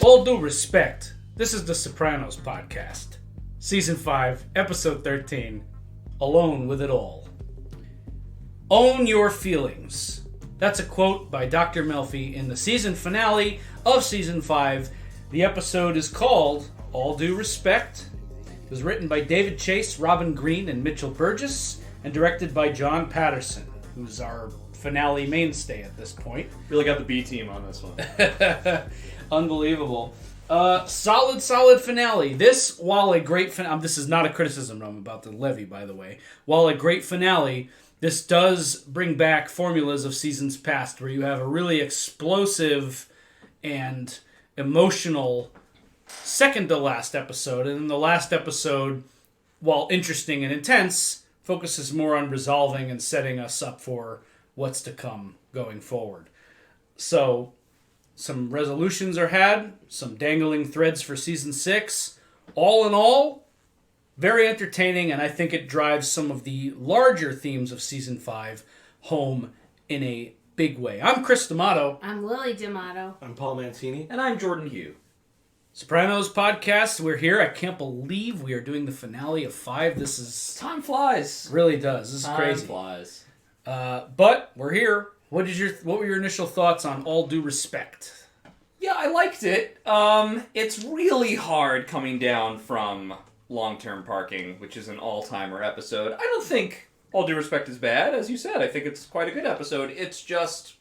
All due respect, this is the Sopranos Podcast. Season 5, Episode 13, Alone with It All. Own your feelings. That's a quote by Dr. Melfi in the season finale of Season 5. The episode is called All Due Respect. It was written by David Chase, Robin Green, and Mitchell Burgess, and directed by John Patterson, who's our finale mainstay at this point. Really got the B team on this one. Unbelievable. Solid finale. This, while a great finale, this is not a criticism I'm about to levy, by the way. While a great finale, this does bring back formulas of seasons past where you have a really explosive and emotional second to last episode. And then the last episode, while interesting and intense, focuses more on resolving and setting us up for what's to come going forward. So, some resolutions are had, some dangling threads for Season 6. All in all, very entertaining, and I think it drives some of the larger themes of Season 5 home in a big way. I'm Chris D'Amato. I'm Lily D'Amato. I'm Paul Mancini. And I'm Jordan Hugh. Sopranos Podcast, we're here. I can't believe we are doing the finale of 5. This is... Time flies. Really does. This is crazy. Time flies. But we're here. What were your initial thoughts on All Due Respect? Yeah, I liked it. It's really hard coming down from long-term parking, which is an all-timer episode. I don't think All Due Respect is bad, as you said. I think it's quite a good episode. It's just...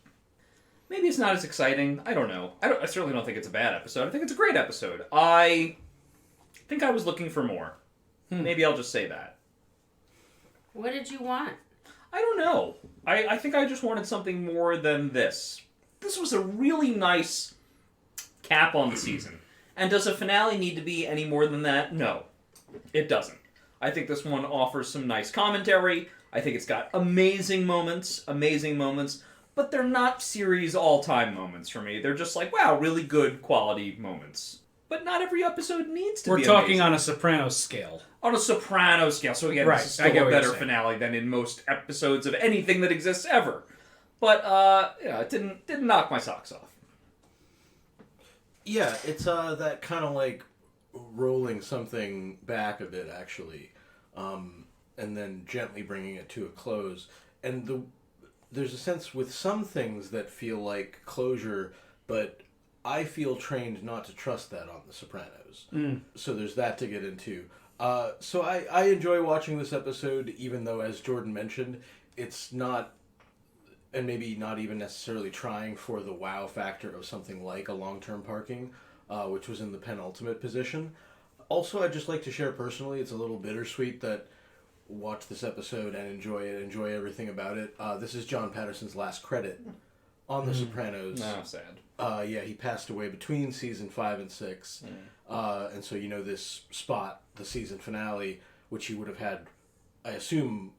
maybe it's not as exciting. I don't know. I certainly don't think it's a bad episode. I think it's a great episode. I think I was looking for more. Maybe I'll just say that. What did you want? I don't know. I think I just wanted something more than this. This was a really nice cap on the season. And does a finale need to be any more than that? No, it doesn't. I think this one offers some nice commentary. I think it's got amazing moments, but they're not series all-time moments for me. They're just like, wow, really good quality moments. But not every episode needs to be We're talking amazing. On a Sopranos scale. On a Sopranos scale. So again, Right, this is I get still a what you're better saying. finale than in most episodes of anything that exists ever. But, it didn't knock my socks off. Yeah, it's that kind of like rolling something back a bit, actually, and then gently bringing it to a close. And there's a sense with some things that feel like closure, but I feel trained not to trust that on The Sopranos. So there's that to get into. So I enjoy watching this episode, even though, as Jordan mentioned, it's not, and maybe not even necessarily trying for the wow factor of something like a long-term parking, which was in the penultimate position. Also, I'd just like to share personally, it's a little bittersweet that watch this episode and enjoy everything about it. This is John Patterson's last credit on The Sopranos. No, sad. Yeah, he passed away between season 5 and 6. And so, this spot, the season finale, which he would have had, I assume,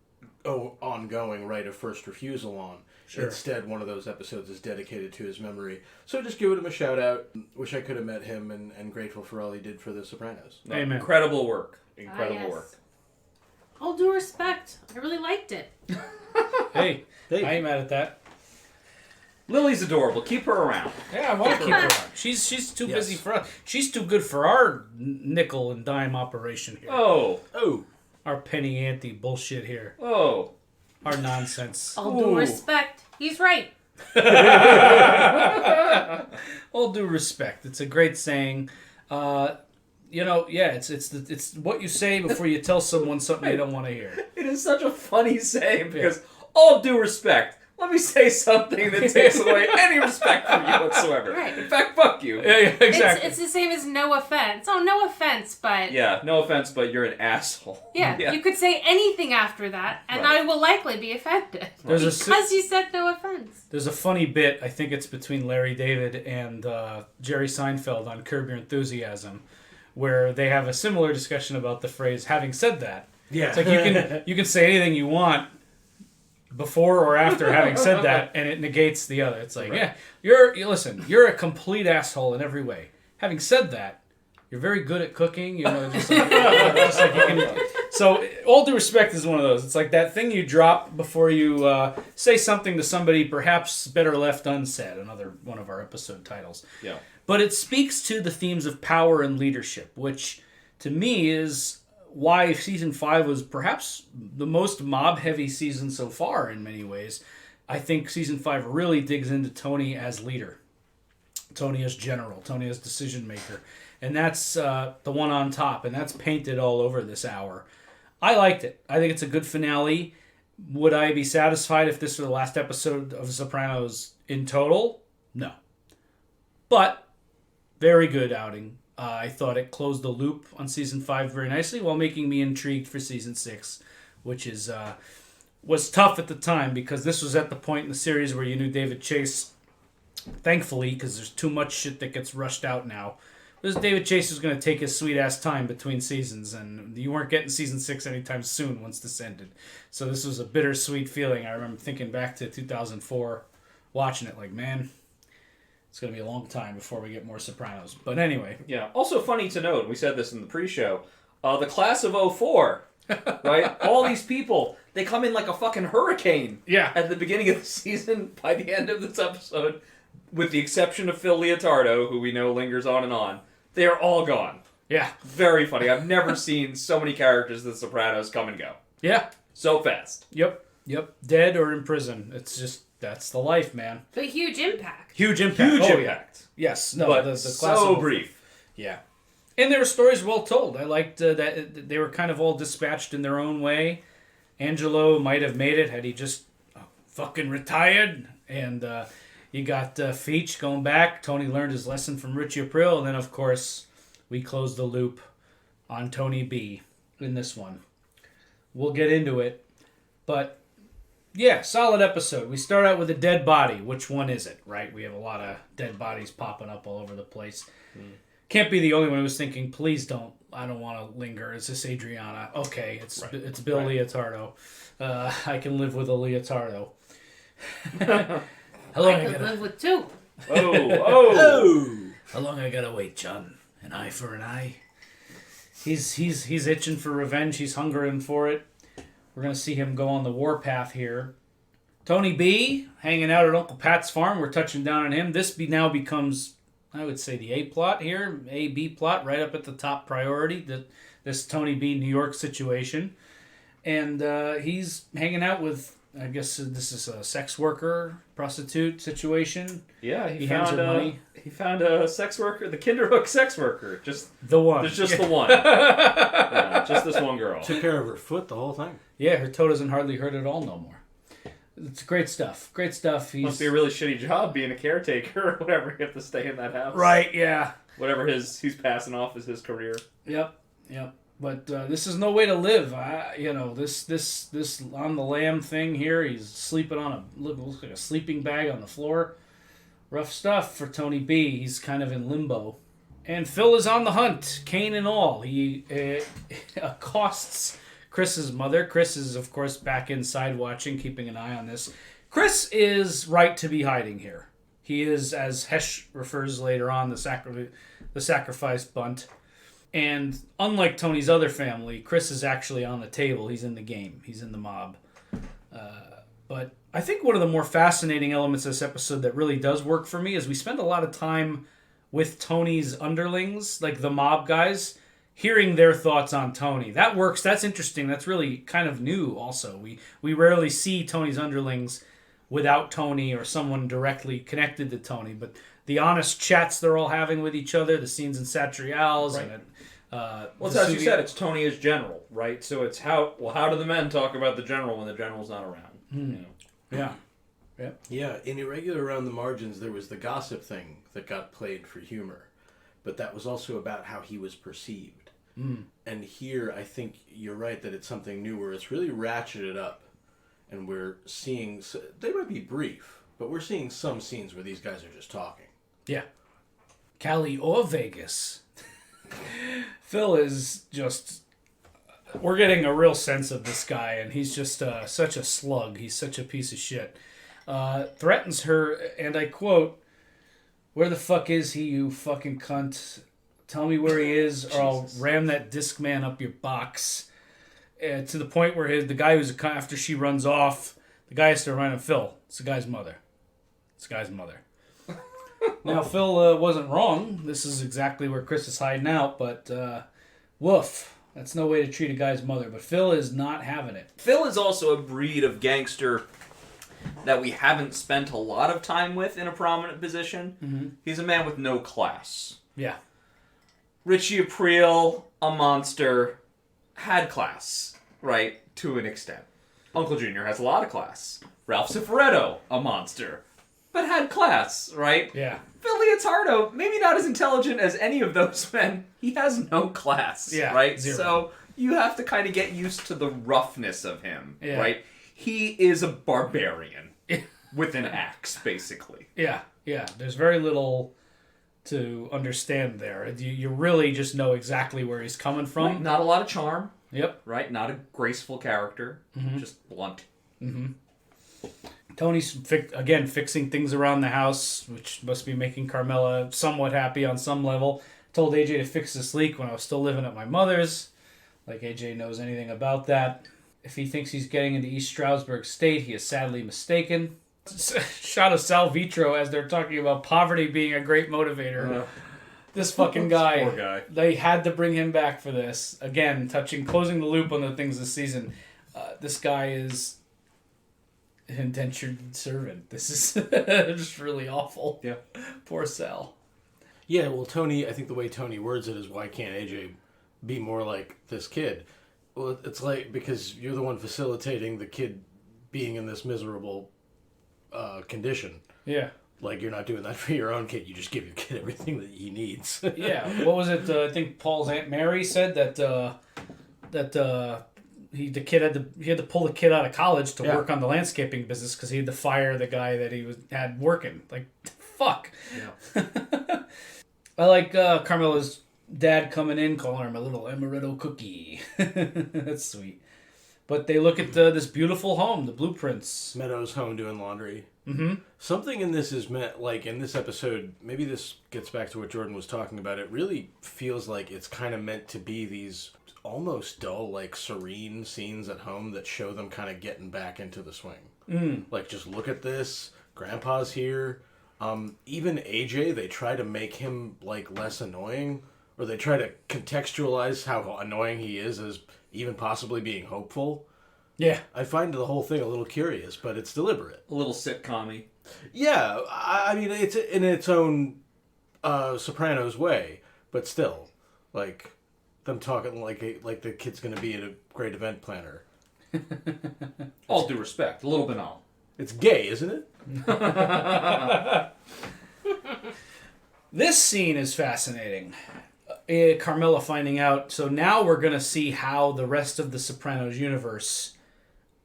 ongoing right of first refusal on. Sure. Instead, one of those episodes is dedicated to his memory. So just giving him a shout out. Wish I could have met him and grateful for all he did for The Sopranos. Amen. Incredible work. Yes. Work. All due respect. I really liked it. Hey, I ain't mad at that. Lily's adorable. Keep her around. Yeah, I want to keep her on. She's too busy for us. She's too good for our nickel and dime operation here. Oh. Our penny ante bullshit here. Oh. Our nonsense. All due respect. He's right. All due respect. It's a great saying. It's what you say before you tell someone something they don't want to hear. It is such a funny saying because all due respect. Let me say something that takes away any respect from you whatsoever. Right. In fact, fuck you. Yeah, exactly. It's the same as no offense. Oh, no offense, but... Yeah, no offense, but you're an asshole. Yeah, you could say anything after that, and I will likely be offended. Because you said no offense. There's a funny bit, I think it's between Larry David and Jerry Seinfeld on Curb Your Enthusiasm, where they have a similar discussion about the phrase, having said that. Yeah. It's like you can say anything you want before or after having said that, and it negates the other. It's like, you're a complete asshole in every way. Having said that, you're very good at cooking, just like you can. So, all due respect is one of those. It's like that thing you drop before you say something to somebody perhaps better left unsaid, another one of our episode titles. Yeah. But it speaks to the themes of power and leadership, which to me is why season 5 was perhaps the most mob-heavy season so far in many ways. I think season 5 really digs into Tony as leader, Tony as general, Tony as decision maker. And that's the one on top, and that's painted all over this hour. I liked it. I think it's a good finale. Would I be satisfied if this were the last episode of The Sopranos in total? No. But, very good outing. I thought it closed the loop on season 5 very nicely while making me intrigued for season 6, which is was tough at the time because this was at the point in the series where you knew David Chase, thankfully, because there's too much shit that gets rushed out now. This David Chase was going to take his sweet-ass time between seasons, and you weren't getting season 6 anytime soon once this ended. So this was a bittersweet feeling. I remember thinking back to 2004, watching it like, man, it's going to be a long time before we get more Sopranos. But anyway. Yeah. Also funny to note, we said this in the pre-show, the class of 04, right? All these people, they come in like a fucking hurricane. Yeah. At the beginning of the season, by the end of this episode, with the exception of Phil Leotardo, who we know lingers on and on, they're all gone. Yeah. Very funny. I've never seen so many characters of The Sopranos come and go. Yeah. So fast. Yep. Dead or in prison. It's just, that's the life, man. But huge impact. Huge impact. Huge Oh, impact. Yeah. Yes. No, But the class so of brief. Yeah. And there were stories well told. I liked that they were kind of all dispatched in their own way. Angelo might have made it had he just fucking retired. And you got Feach going back. Tony learned his lesson from Richie April. And then, of course, we closed the loop on Tony B in this one. We'll get into it. But, yeah, solid episode. We start out with a dead body. Which one is it, right? We have a lot of dead bodies popping up all over the place. Can't be the only one who was thinking, please don't. I don't want to linger. Is this Adriana? Okay, it's Bill Leotardo. I can live with a Leotardo. How long I could live with 2. Oh. How long I gotta wait, John? An eye for an eye. He's itching for revenge. He's hungering for it. We're gonna see him go on the warpath here. Tony B hanging out at Uncle Pat's farm. We're touching down on him. This now becomes, I would say, the A plot here, A-B plot, right up at the top priority. This Tony B New York situation, and he's hanging out with. I guess this is a sex worker, prostitute situation. Yeah, he hands her money. He found a sex worker, the Kinderhook sex worker. Just the one. There's just the one. Yeah, just this one girl. Took care of her foot the whole time. Yeah, her toe doesn't hardly hurt at all no more. It's great stuff. Great stuff. Must be a really shitty job being a caretaker or whatever. You have to stay in that house. Right, yeah. Whatever he's passing off as his career. Yep. But this is no way to live. This on the lam thing here. He's sleeping on looks like a sleeping bag on the floor. Rough stuff for Tony B. He's kind of in limbo. And Phil is on the hunt, cane and all. He accosts Chris's mother. Chris is, of course, back inside watching, keeping an eye on this. Chris is right to be hiding here. He is, as Hesh refers later on, the sacrificed bunt. And unlike Tony's other family, Chris is actually on the table. He's in the game. He's in the mob. But I think one of the more fascinating elements of this episode that really does work for me is we spend a lot of time with Tony's underlings, like the mob guys, hearing their thoughts on Tony. That works. That's interesting. That's really kind of new also. We rarely see Tony's underlings without Tony or someone directly connected to Tony. But the honest chats they're all having with each other, the scenes in Satrial's. Right. And well, it's as you said, it's Tony as general, right? So it's how do the men talk about the general when the general's not around? You know? Yeah. In Irregular Around the Margins, there was the gossip thing that got played for humor. But that was also about how he was perceived. And here, I think you're right that it's something new where it's really ratcheted up. And we're seeing, they might be brief, but we're seeing some scenes where these guys are just talking. Yeah. Cali or Vegas. Phil is just... We're getting a real sense of this guy, and he's just such a slug. He's such a piece of shit. Threatens her, and I quote, "Where the fuck is he, you fucking cunt? Tell me where he is, or I'll ram that disc man up your box." To the point where the guy who's after she runs off, the guy has to remind him, "Phil, it's the guy's mother. It's the guy's mother." Now, Phil wasn't wrong. This is exactly where Chris is hiding out, but woof. That's no way to treat a guy's mother. But Phil is not having it. Phil is also a breed of gangster that we haven't spent a lot of time with in a prominent position. Mm-hmm. He's a man with no class. Yeah. Richie Aprile, a monster, had class, right, to an extent. Uncle Junior has a lot of class. Ralph Cifaretto, a monster, but had class, right? Yeah. Phil Leotardo, maybe not as intelligent as any of those men. He has no class, right? Zero. So you have to kind of get used to the roughness of him, Yeah. right? He is a barbarian with an axe, basically. Yeah. There's very little to understand there. You really just know exactly where he's coming from. Right? Not a lot of charm. Yep. Right? Not a graceful character. Mm-hmm. Just blunt. Mm-hmm. Tony's, fixing things around the house, which must be making Carmela somewhat happy on some level. Told AJ to fix this leak when I was still living at my mother's. Like AJ knows anything about that. If he thinks he's getting into East Stroudsburg State, he is sadly mistaken. Shot of Sal Vitro as they're talking about poverty being a great motivator. This fucking guy. Poor guy. They had to bring him back for this. Again, closing the loop on the things this season. This guy is an indentured servant. This is just really awful. Yeah. Poor Sal. Yeah, well, Tony, I think the way Tony words it is, why can't AJ be more like this kid? Well, it's like, because you're the one facilitating the kid being in this miserable condition. Yeah. Like, you're not doing that for your own kid. You just give your kid everything that he needs. Yeah. What was it? I think Paul's Aunt Mary said that he had to pull the kid out of college to work on the landscaping business because he had to fire the guy that he had working. Like, fuck. Yeah. I like Carmela's dad coming in, calling her my little amaretto cookie. That's sweet. But they look at this beautiful home, the blueprints. Meadows home doing laundry. Mm-hmm. Something in this is meant, like in this episode, maybe this gets back to what Jordan was talking about. It really feels like it's kind of meant to be these almost dull, like serene scenes at home that show them kind of getting back into the swing. Mm. Like, just look at this. Grandpa's here. Even AJ, they try to make him like less annoying, or they try to contextualize how annoying he is as even possibly being hopeful. Yeah. I find the whole thing a little curious, but it's deliberate. A little sitcom-y. Yeah, I mean, it's in its own Sopranos way, but still, like, them talking like the kid's going to be a great event planner. All due respect. A little banal. It's gay, isn't it? This scene is fascinating. Carmela finding out. So now we're going to see how the rest of the Sopranos universe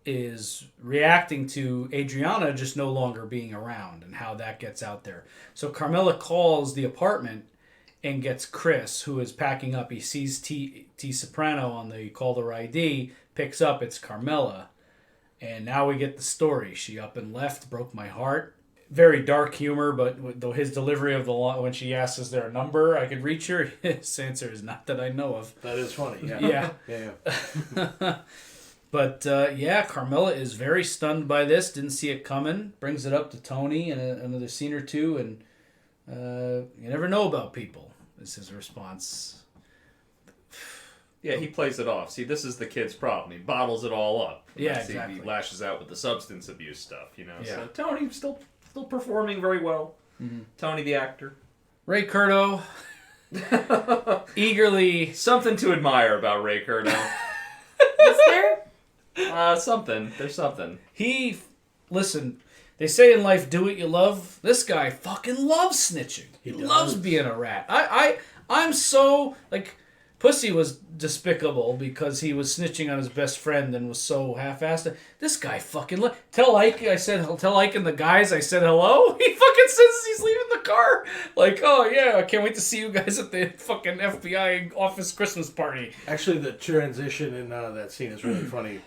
is reacting to Adriana just no longer being around and how that gets out there. So Carmela calls the apartment and gets Chris, who is packing up. He sees T Soprano on the caller ID, picks up, it's Carmela. And now we get the story. She up and left, broke my heart. Very dark humor, but though his delivery of the line, when she asks, is there a number I could reach her? His answer is not that I know of. That is funny, yeah. Yeah. Yeah. But, Carmela is very stunned by this. Didn't see it coming. Brings it up to Tony in another scene or two. And you never know about people, is his response. Yeah, he plays it off. See, this is the kid's problem. He bottles it all up. Yeah, See, exactly. He lashes out with the substance abuse stuff, you know. Yeah. So Tony still performing very well. Mm-hmm. Tony the actor. Ray Curto eagerly... Something to admire about Ray Curto. Is there? Something. There's something. Listen, they say in life, do what you love. This guy fucking loves snitching. He loves being a rat. I'm so, like... Pussy was despicable because he was snitching on his best friend and was so half-assed. This guy fucking... Tell Ike and the guys I said hello? He fucking says he's leaving the car. Like, oh yeah, I can't wait to see you guys at the fucking FBI office Christmas party. Actually, the transition in that scene is really funny.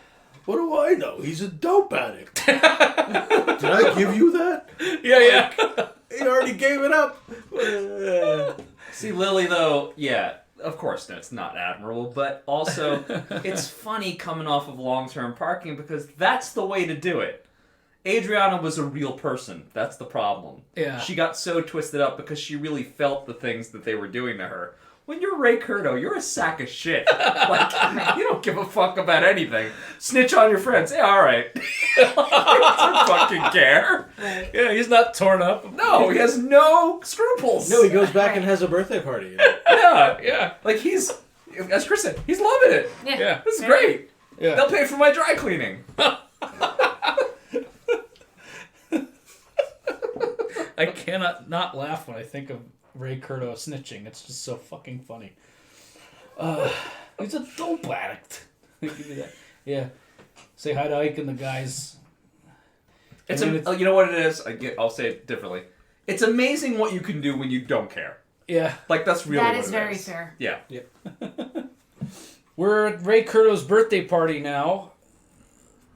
What do I know? He's a dope addict. Did I give you that? Yeah. He already gave it up. See, Lily, though, yeah... Of course, no, it's not admirable, but also it's funny coming off of long-term parking because that's the way to do it. Adriana was a real person. That's the problem. Yeah. She got so twisted up because she really felt the things that they were doing to her. When you're Ray Curto, you're a sack of shit. Like, you don't give a fuck about anything. Snitch on your friends. Yeah, all right. He doesn't fucking care. Yeah, he's not torn up. No, he has no scruples. No, he goes back and has a birthday party. Yeah. Like, he's, as Chris said, he's loving it. Yeah. This is great. Yeah. They'll pay for my dry cleaning. I cannot not laugh when I think of Ray Curto snitching. It's just so fucking funny. He's a dope addict. Give me that. Yeah. Say hi to Ike and the guys. It's you know what it is? I'll say it differently. It's amazing what you can do when you don't care. Yeah. Like, that's really That what is it very is. fair. Yeah. We're at Ray Curto's birthday party now.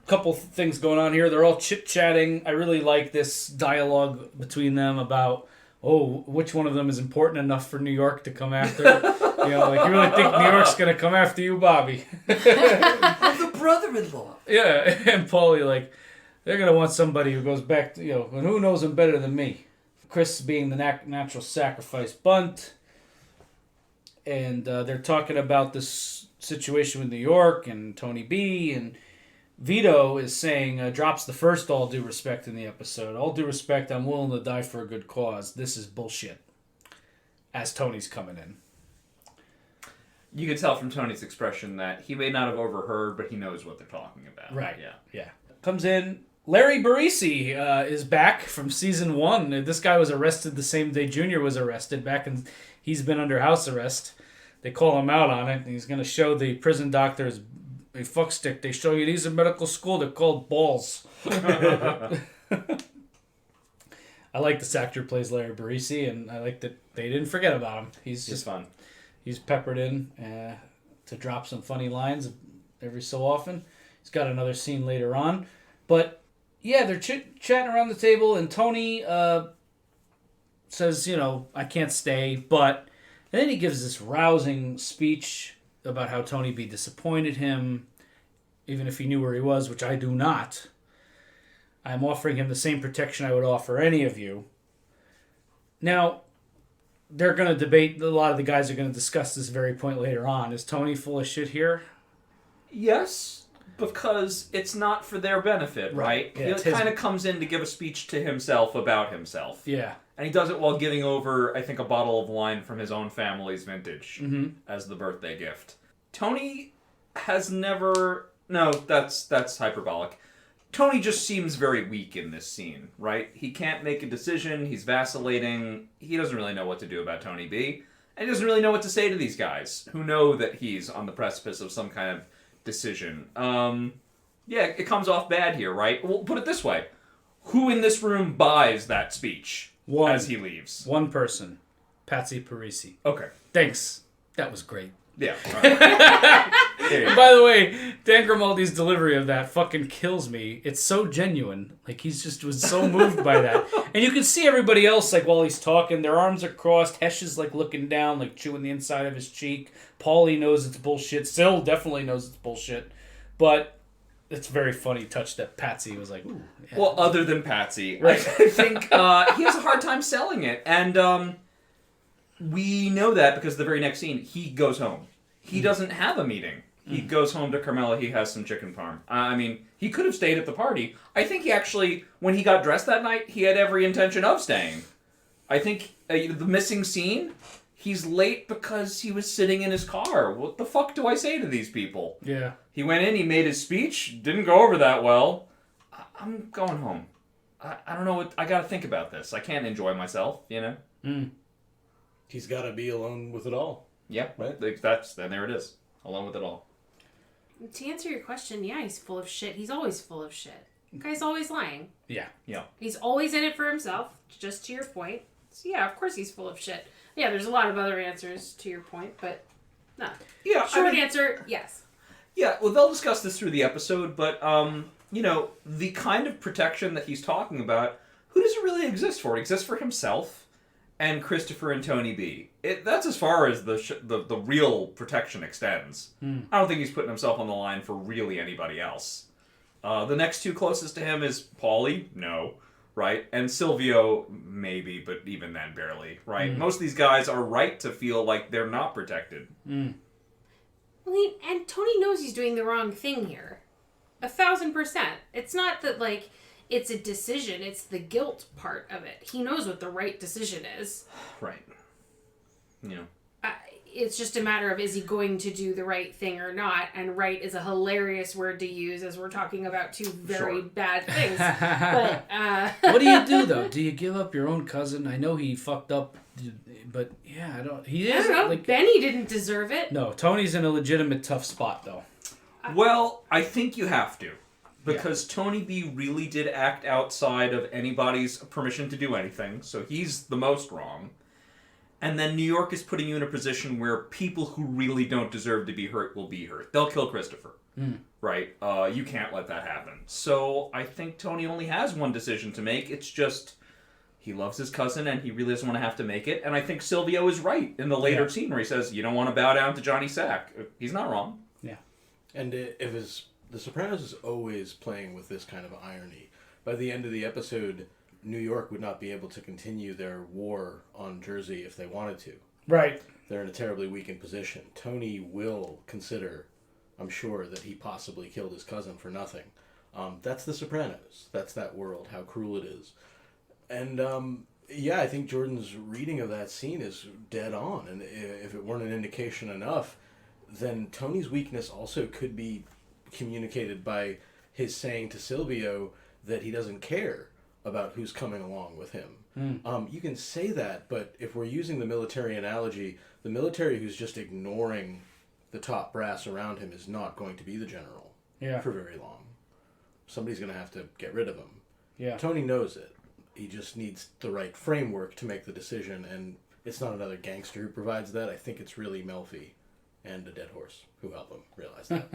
Couple things going on here. They're all chit-chatting. I really like this dialogue between them about, which one of them is important enough for New York to come after. You really think New York's going to come after you, Bobby? I'm the brother-in-law. Yeah, and Paulie, like, they're going to want somebody who goes back to, and who knows him better than me? Chris being the natural sacrifice bunt. And they're talking about this situation with New York and Tony B. And Vito is saying, drops the first all due respect in the episode. All due respect, I'm willing to die for a good cause. This is bullshit. As Tony's coming in. You can tell from Tony's expression that he may not have overheard, but he knows what they're talking about. Right. Yeah. Comes in. Larry Barisi is back from season 1. This guy was arrested the same day Junior was arrested back, and he's been under house arrest. They call him out on it, and he's going to show the prison doctors a fuckstick. They show you these in medical school. They're called balls. I like this actor who plays Larry Barisi, and I like that they didn't forget about him. He's just fun. He's peppered in to drop some funny lines every so often. He's got another scene later on. But, yeah, they're chatting around the table, and Tony says, I can't stay. But and then he gives this rousing speech about how Tony B disappointed him, even if he knew where he was, which I do not. I'm offering him the same protection I would offer any of you. Now, they're going to debate, a lot of the guys are going to discuss this very point later on. Is Tony full of shit here? Yes, because it's not for their benefit, right? Yeah, he kind of comes in to give a speech to himself about himself. Yeah. And he does it while giving over, I think, a bottle of wine from his own family's vintage as the birthday gift. Tony has never... No, that's hyperbolic. Tony just seems very weak in this scene, right? He can't make a decision. He's vacillating. He doesn't really know what to do about Tony B. And he doesn't really know what to say to these guys who know that he's on the precipice of some kind of decision. Yeah, it comes off bad here, right? Well, put it this way. Who in this room buys that speech as he leaves? One person. Patsy Parisi. Okay. Thanks. That was great. Yeah. Right. And by the way, Dan Grimaldi's delivery of that fucking kills me. It's so genuine. Like, he's just was so moved by that. And you can see everybody else, like, while he's talking, their arms are crossed. Hesh is, like, looking down, like, chewing the inside of his cheek. Paulie knows it's bullshit. Syl definitely knows it's bullshit. But it's a very funny touch that Patsy was like, ooh. Yeah. Well, other than Patsy, right. I think he has a hard time selling it. And we know that because the very next scene, he goes home. He doesn't have a meeting. He goes home to Carmela. He has some chicken parm. I mean, he could have stayed at the party. I think he actually, when he got dressed that night, he had every intention of staying. I think the missing scene, he's late because he was sitting in his car. What the fuck do I say to these people? Yeah. He went in, he made his speech, didn't go over that well. I'm going home. I don't know what, I gotta think about this. I can't enjoy myself, you know? Mm. He's got to be alone with it all. Yeah, right. Then there it is. Alone with it all. To answer your question, yeah, he's full of shit. He's always full of shit. The guy's always lying. Yeah. He's always in it for himself, just to your point. So yeah, of course he's full of shit. Yeah, there's a lot of other answers to your point, but no. Yeah, Short answer, yes. Yeah, well, they'll discuss this through the episode, but, the kind of protection that he's talking about, who does it really exist for? It exists for himself and Christopher and Tony B. That's as far as the real protection extends. I don't think he's putting himself on the line for really anybody else. The next two closest to him is Paulie, no, right? And Silvio, maybe, but even then, barely, right? Most of these guys are right to feel like they're not protected. And Tony knows he's doing the wrong thing here. 1,000%. It's not that, like, it's a decision. It's the guilt part of it. He knows what the right decision is. Right. You know. It's just a matter of, is he going to do the right thing or not? And right is a hilarious word to use as we're talking about two very bad things. But what do you do, though? Do you give up your own cousin? I know he fucked up, but yeah, I don't... He is... I don't know. Like, Benny didn't deserve it. no, Tony's in a legitimate tough spot, though. Well, I think you have to. Because Tony B really did act outside of anybody's permission to do anything, so he's the most wrong. And then New York is putting you in a position where people who really don't deserve to be hurt will be hurt. They'll kill Christopher. Right? You can't let that happen. So I think Tony only has one decision to make. It's just he loves his cousin and he really doesn't want to have to make it. And I think Silvio is right in the later scene where he says, you don't want to bow down to Johnny Sack. He's not wrong. Yeah. And The Sopranos is always playing with this kind of irony. By the end of the episode, New York would not be able to continue their war on Jersey if they wanted to. Right. They're in a terribly weakened position. Tony will consider, I'm sure, that he possibly killed his cousin for nothing. That's The Sopranos. That's that world, how cruel it is. And, I think Jordan's reading of that scene is dead on. And if it weren't an indication enough, then Tony's weakness also could be communicated by his saying to Silvio that he doesn't care about who's coming along with him. You can say that, but if we're using the military analogy, the military who's just ignoring the top brass around him is not going to be the general for very long. Somebody's going to have to get rid of him. Yeah. Tony knows it. He just needs the right framework to make the decision, and it's not another gangster who provides that. I think it's really Melfi and a dead horse who help him realize that.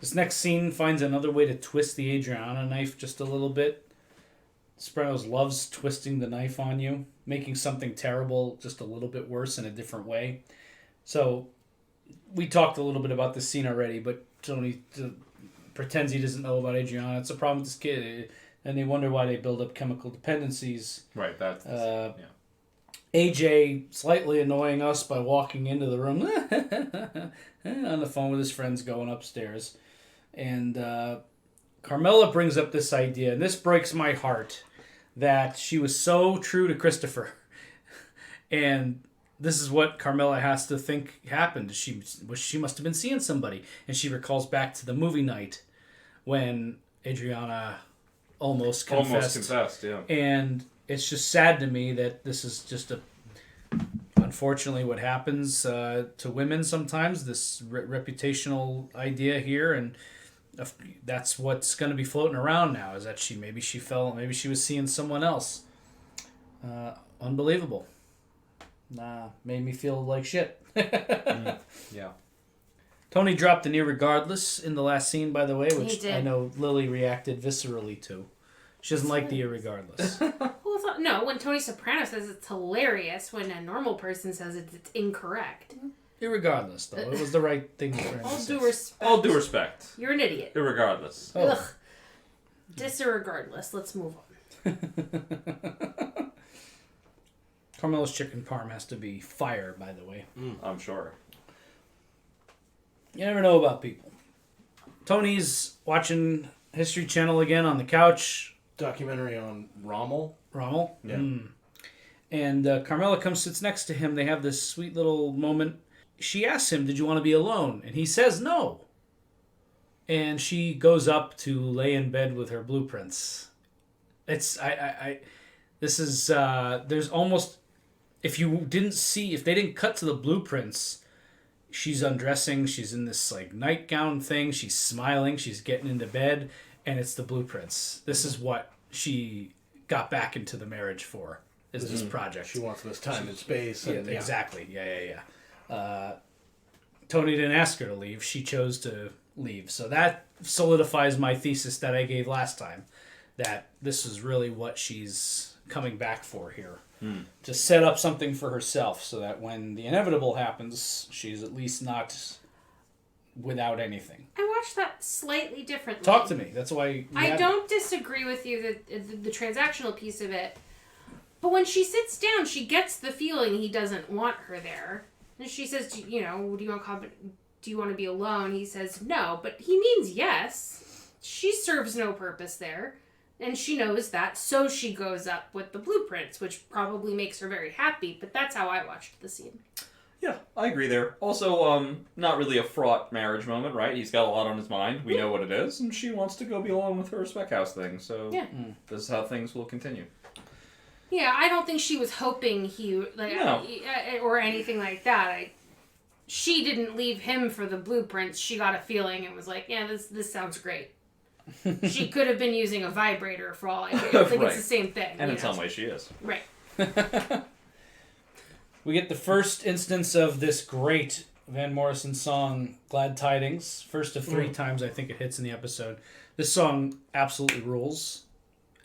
This next scene finds another way to twist the Adriana knife just a little bit. Sopranos loves twisting the knife on you, making something terrible just a little bit worse in a different way. So, we talked a little bit about this scene already, but Tony pretends he doesn't know about Adriana. It's a problem with this kid. And they wonder why they build up chemical dependencies. Right, that's... AJ slightly annoying us by walking into the room on the phone with his friends going upstairs. And Carmela brings up this idea, and this breaks my heart, that she was so true to Christopher. And this is what Carmela has to think happened. She must have been seeing somebody. And she recalls back to the movie night when Adriana almost confessed. Yeah. And it's just sad to me that this is just unfortunately what happens to women sometimes, this reputational idea here, and that's what's going to be floating around now, is that maybe she was seeing someone else. Unbelievable. Made me feel like shit. Yeah. Tony dropped an irregardless in the last scene, by the way, which He did. I know Lily reacted viscerally to. She doesn't like the irregardless. No, when Tony Soprano says it's hilarious, when a normal person says it's incorrect. Irregardless, though. It was the right thing for him to All say. due respect. All due respect. You're an idiot. Irregardless. Oh. Ugh. Disregardless. Let's move on. Carmelo's chicken parm has to be fire, by the way. I'm sure. You never know about people. Tony's watching History Channel again on the couch. Documentary on Rommel. Rommel? Yeah. And Carmela sits next to him. They have this sweet little moment. She asks him, did you want to be alone? And he says no. And she goes up to lay in bed with her blueprints. This is, there's almost, if they didn't cut to the blueprints, she's undressing, she's in this like nightgown thing, she's smiling, she's getting into bed, and it's the blueprints. This is what she got back into the marriage for, is this project. She wants this time and space. Yeah, And, exactly. Yeah. Tony didn't ask her to leave. She chose to leave. So that solidifies my thesis that I gave last time, that this is really what she's coming back for here. To set up something for herself so that when the inevitable happens, she's at least not without anything. I watched that slightly differently. Talk to me. That's why I don't disagree with you that the transactional piece of it. But when she sits down, she gets the feeling he doesn't want her there. And she says, do you want to be alone? He says no, but he means yes. She serves no purpose there. And she knows that, so she goes up with the blueprints, which probably makes her very happy, but that's how I watched the scene. Yeah, I agree there. Also, not really a fraught marriage moment, right? He's got a lot on his mind. We know what it is, and she wants to go be alone with her spec house thing, so this is how things will continue. Yeah, I don't think she was hoping or anything like that. She didn't leave him for the blueprints. She got a feeling and was like, yeah, this sounds great. She could have been using a vibrator for all I know. I think it's the same thing. And in some ways she is. Right. We get the first instance of this great Van Morrison song, Glad Tidings. First of 3 times I think it hits in the episode. This song absolutely rules.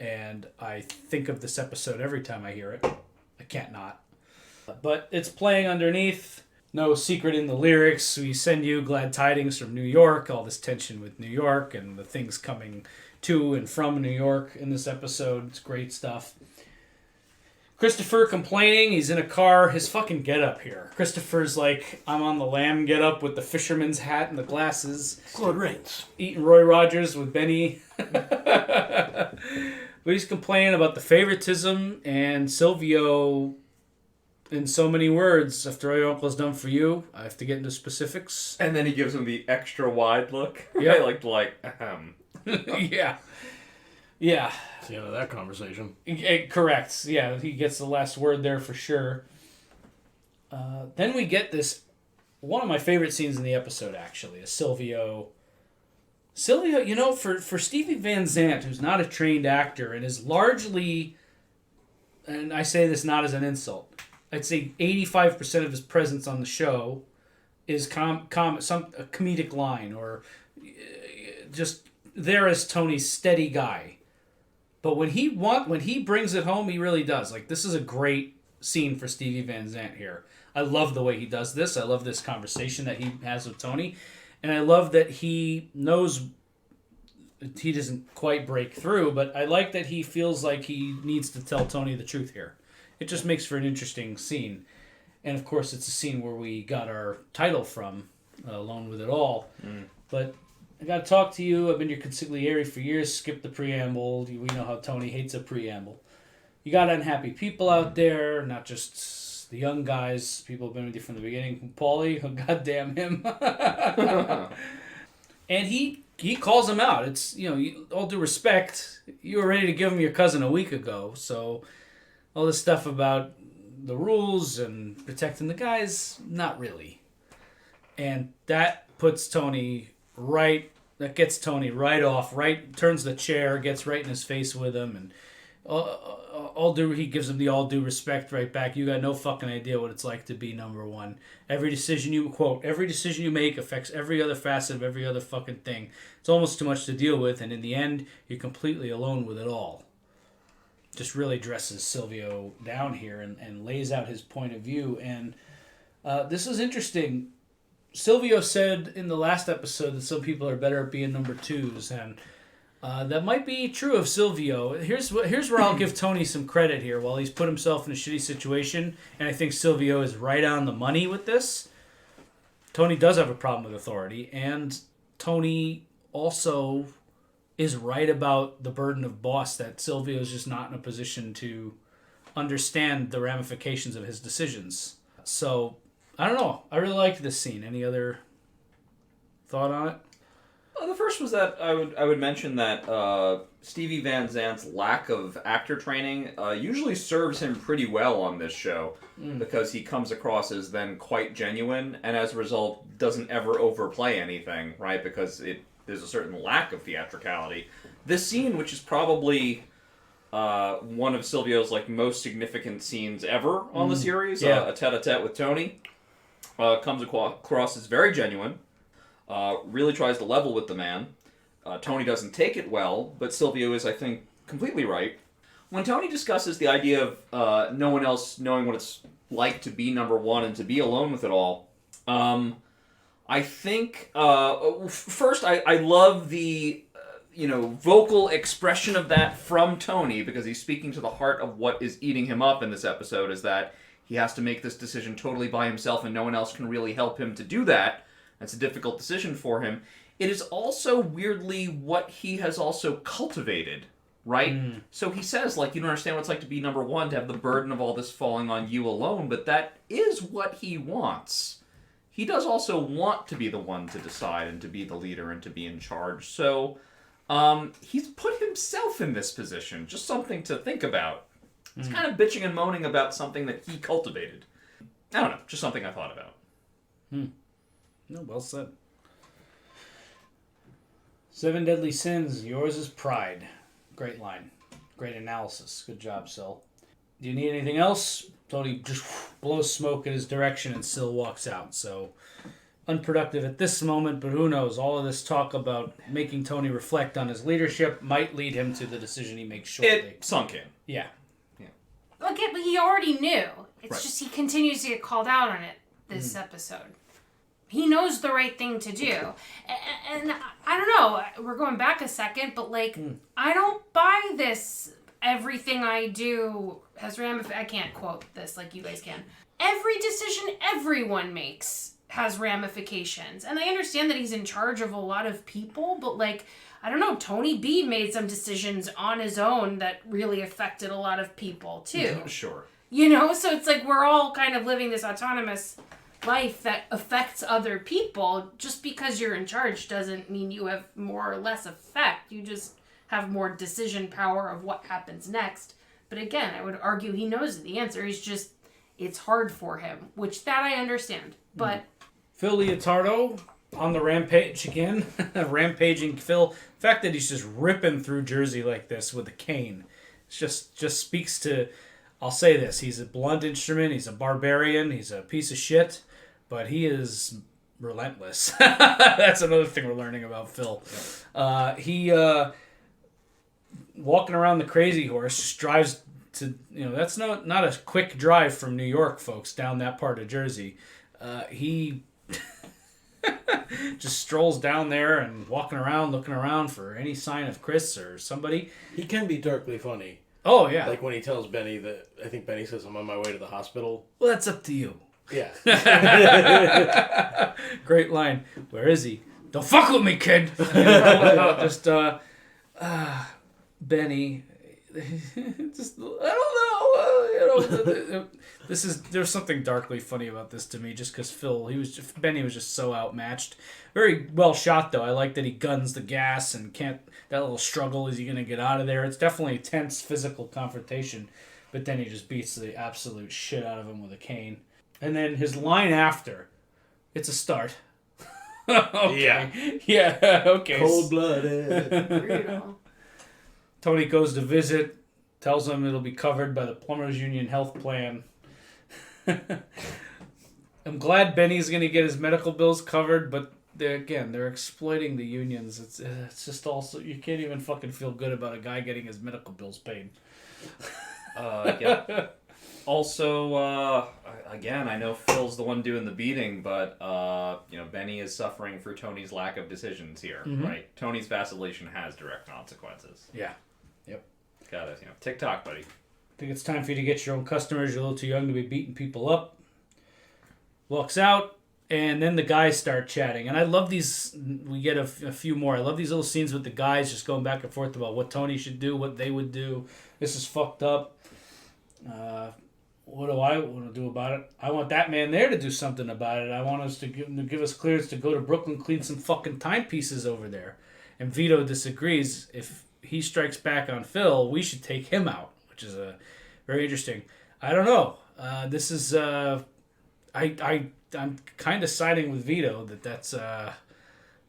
And I think of this episode every time I hear it. I can't not. But it's playing underneath. No secret in the lyrics. We send you glad tidings from New York. All this tension with New York and the things coming to and from New York in this episode. It's great stuff. Christopher complaining. He's in a car. His fucking getup here. Christopher's like, I'm on the lamb getup with the fisherman's hat and the glasses. Claude Rains. Eating Roy Rogers with Benny. But he's complaining about the favoritism and Silvio... In so many words, after all your uncle has done for you, I have to get into specifics. And then he gives him the extra wide look. Yeah. Yeah. Yeah. It's the end of that conversation. Correct. Yeah, he gets the last word there for sure. Then we get this, one of my favorite scenes in the episode, actually, is Silvio, for Stevie Van Zandt, who's not a trained actor and is largely, and I say this not as an insult, I'd say 85% of his presence on the show is some comedic line or just there as Tony's steady guy. But when he brings it home, he really does. Like, this is a great scene for Stevie Van Zandt here. I love the way he does this. I love this conversation that he has with Tony. And I love that he knows he doesn't quite break through, but I like that he feels like he needs to tell Tony the truth here. It just makes for an interesting scene. And, of course, it's a scene where we got our title from, Alone with It All. But I got to talk to you. I've been your consigliere for years. Skip the preamble. We know how Tony hates a preamble. You got unhappy people out there, not just the young guys. People have been with you from the beginning. Paulie, oh, goddamn him. And he calls him out. It's, all due respect, you were ready to give him your cousin a week ago, so... All this stuff about the rules and protecting the guys, not really. And that puts Tony gets Tony right off, turns the chair, gets right in his face with him, and he gives him the all due respect right back. You got no fucking idea what it's like to be number one. Every decision you make affects every other facet of every other fucking thing. It's almost too much to deal with, and in the end, you're completely alone with it all. Just really dresses Silvio down here and lays out his point of view. And this is interesting. Silvio said in the last episode that some people are better at being number twos, and that might be true of Silvio. Here's where I'll give Tony some credit here. While he's put himself in a shitty situation, and I think Silvio is right on the money with this, Tony does have a problem with authority, and Tony also... is right about the burden of boss, that Silvio is just not in a position to understand the ramifications of his decisions. So, I don't know. I really liked this scene. Any other thought on it? Well, the first was that I would mention that Stevie Van Zandt's lack of actor training usually serves him pretty well on this show because he comes across as then quite genuine and as a result doesn't ever overplay anything, right? Because there's a certain lack of theatricality. This scene, which is probably one of Silvio's most significant scenes ever on the series, a tete-a-tete with Tony, comes across as very genuine, really tries to level with the man. Tony doesn't take it well, but Silvio is, I think, completely right. When Tony discusses the idea of no one else knowing what it's like to be number one and to be alone with it all, I think, first, I love the, vocal expression of that from Tony, because he's speaking to the heart of what is eating him up in this episode, is that he has to make this decision totally by himself, and no one else can really help him to do that. That's a difficult decision for him. It is also, weirdly, what he has also cultivated, right? So he says, you don't understand what it's like to be number one, to have the burden of all this falling on you alone, but that is what he wants. He does also want to be the one to decide and to be the leader and to be in charge. So he's put himself in this position. Just something to think about. He's kind of bitching and moaning about something that he cultivated. I don't know. Just something I thought about. No, well said. 7 deadly sins. Yours is pride. Great line. Great analysis. Good job, Sil. Do you need anything else? Tony just blows smoke in his direction and Sil walks out. So, unproductive at this moment, but who knows? All of this talk about making Tony reflect on his leadership might lead him to the decision he makes shortly. It sunk in. Yeah. Okay, but he already knew. It's Right. just he continues to get called out on it this episode. He knows the right thing to do. And I don't know, we're going back a second, but I don't buy this everything I do has I can't quote this like you guys can. Every decision everyone makes has ramifications. And I understand that he's in charge of a lot of people, but I don't know, Tony B made some decisions on his own that really affected a lot of people too. Sure. So it's we're all kind of living this autonomous life that affects other people. Just because you're in charge doesn't mean you have more or less effect. You just have more decision power of what happens next. But again, I would argue he knows the answer. He's just, it's hard for him, which that I understand. But Phil Leotardo on the rampage again. Rampaging Phil. The fact that he's just ripping through Jersey like this with a cane just speaks to, I'll say this, he's a blunt instrument, he's a barbarian, he's a piece of shit, but he is relentless. That's another thing we're learning about Phil. He walking around the Crazy Horse just drives to, that's not a quick drive from New York, folks, down that part of Jersey. He just strolls down there and walking around, looking around for any sign of Chris or somebody. He can be darkly funny. Oh, yeah. Like when he tells Benny that, I think Benny says, I'm on my way to the hospital. Well, that's up to you. Yeah. Great line. Where is he? Don't fuck with me, kid. Just, Benny. Just, I don't know. There's something darkly funny about this to me, just because Benny was just so outmatched. Very well shot, though. I like that he guns the gas and that little struggle. Is he going to get out of there? It's definitely a tense physical confrontation, but then he just beats the absolute shit out of him with a cane. And then his line after, it's a start. Okay. Yeah, okay. Cold-blooded. brutal. Tony goes to visit, tells him it'll be covered by the Plumbers Union health plan. I'm glad Benny's going to get his medical bills covered, but they're exploiting the unions. It's just also, you can't even fucking feel good about a guy getting his medical bills paid. Yeah. Also, again, I know Phil's the one doing the beating, but Benny is suffering for Tony's lack of decisions here, right? Tony's vacillation has direct consequences. Yeah. Yep. Got it. TikTok, buddy. I think it's time for you to get your own customers. You're a little too young to be beating people up. Walks out, and then the guys start chatting. And I love these. We get a few more. I love these little scenes with the guys just going back and forth about what Tony should do, what they would do. This is fucked up. What do I want to do about it? I want that man there to do something about it. I want us to give us clearance to go to Brooklyn, clean some fucking timepieces over there. And Vito disagrees. If he strikes back on Phil, we should take him out, which is very interesting. I don't know. This is I'm kind of siding with Vito that's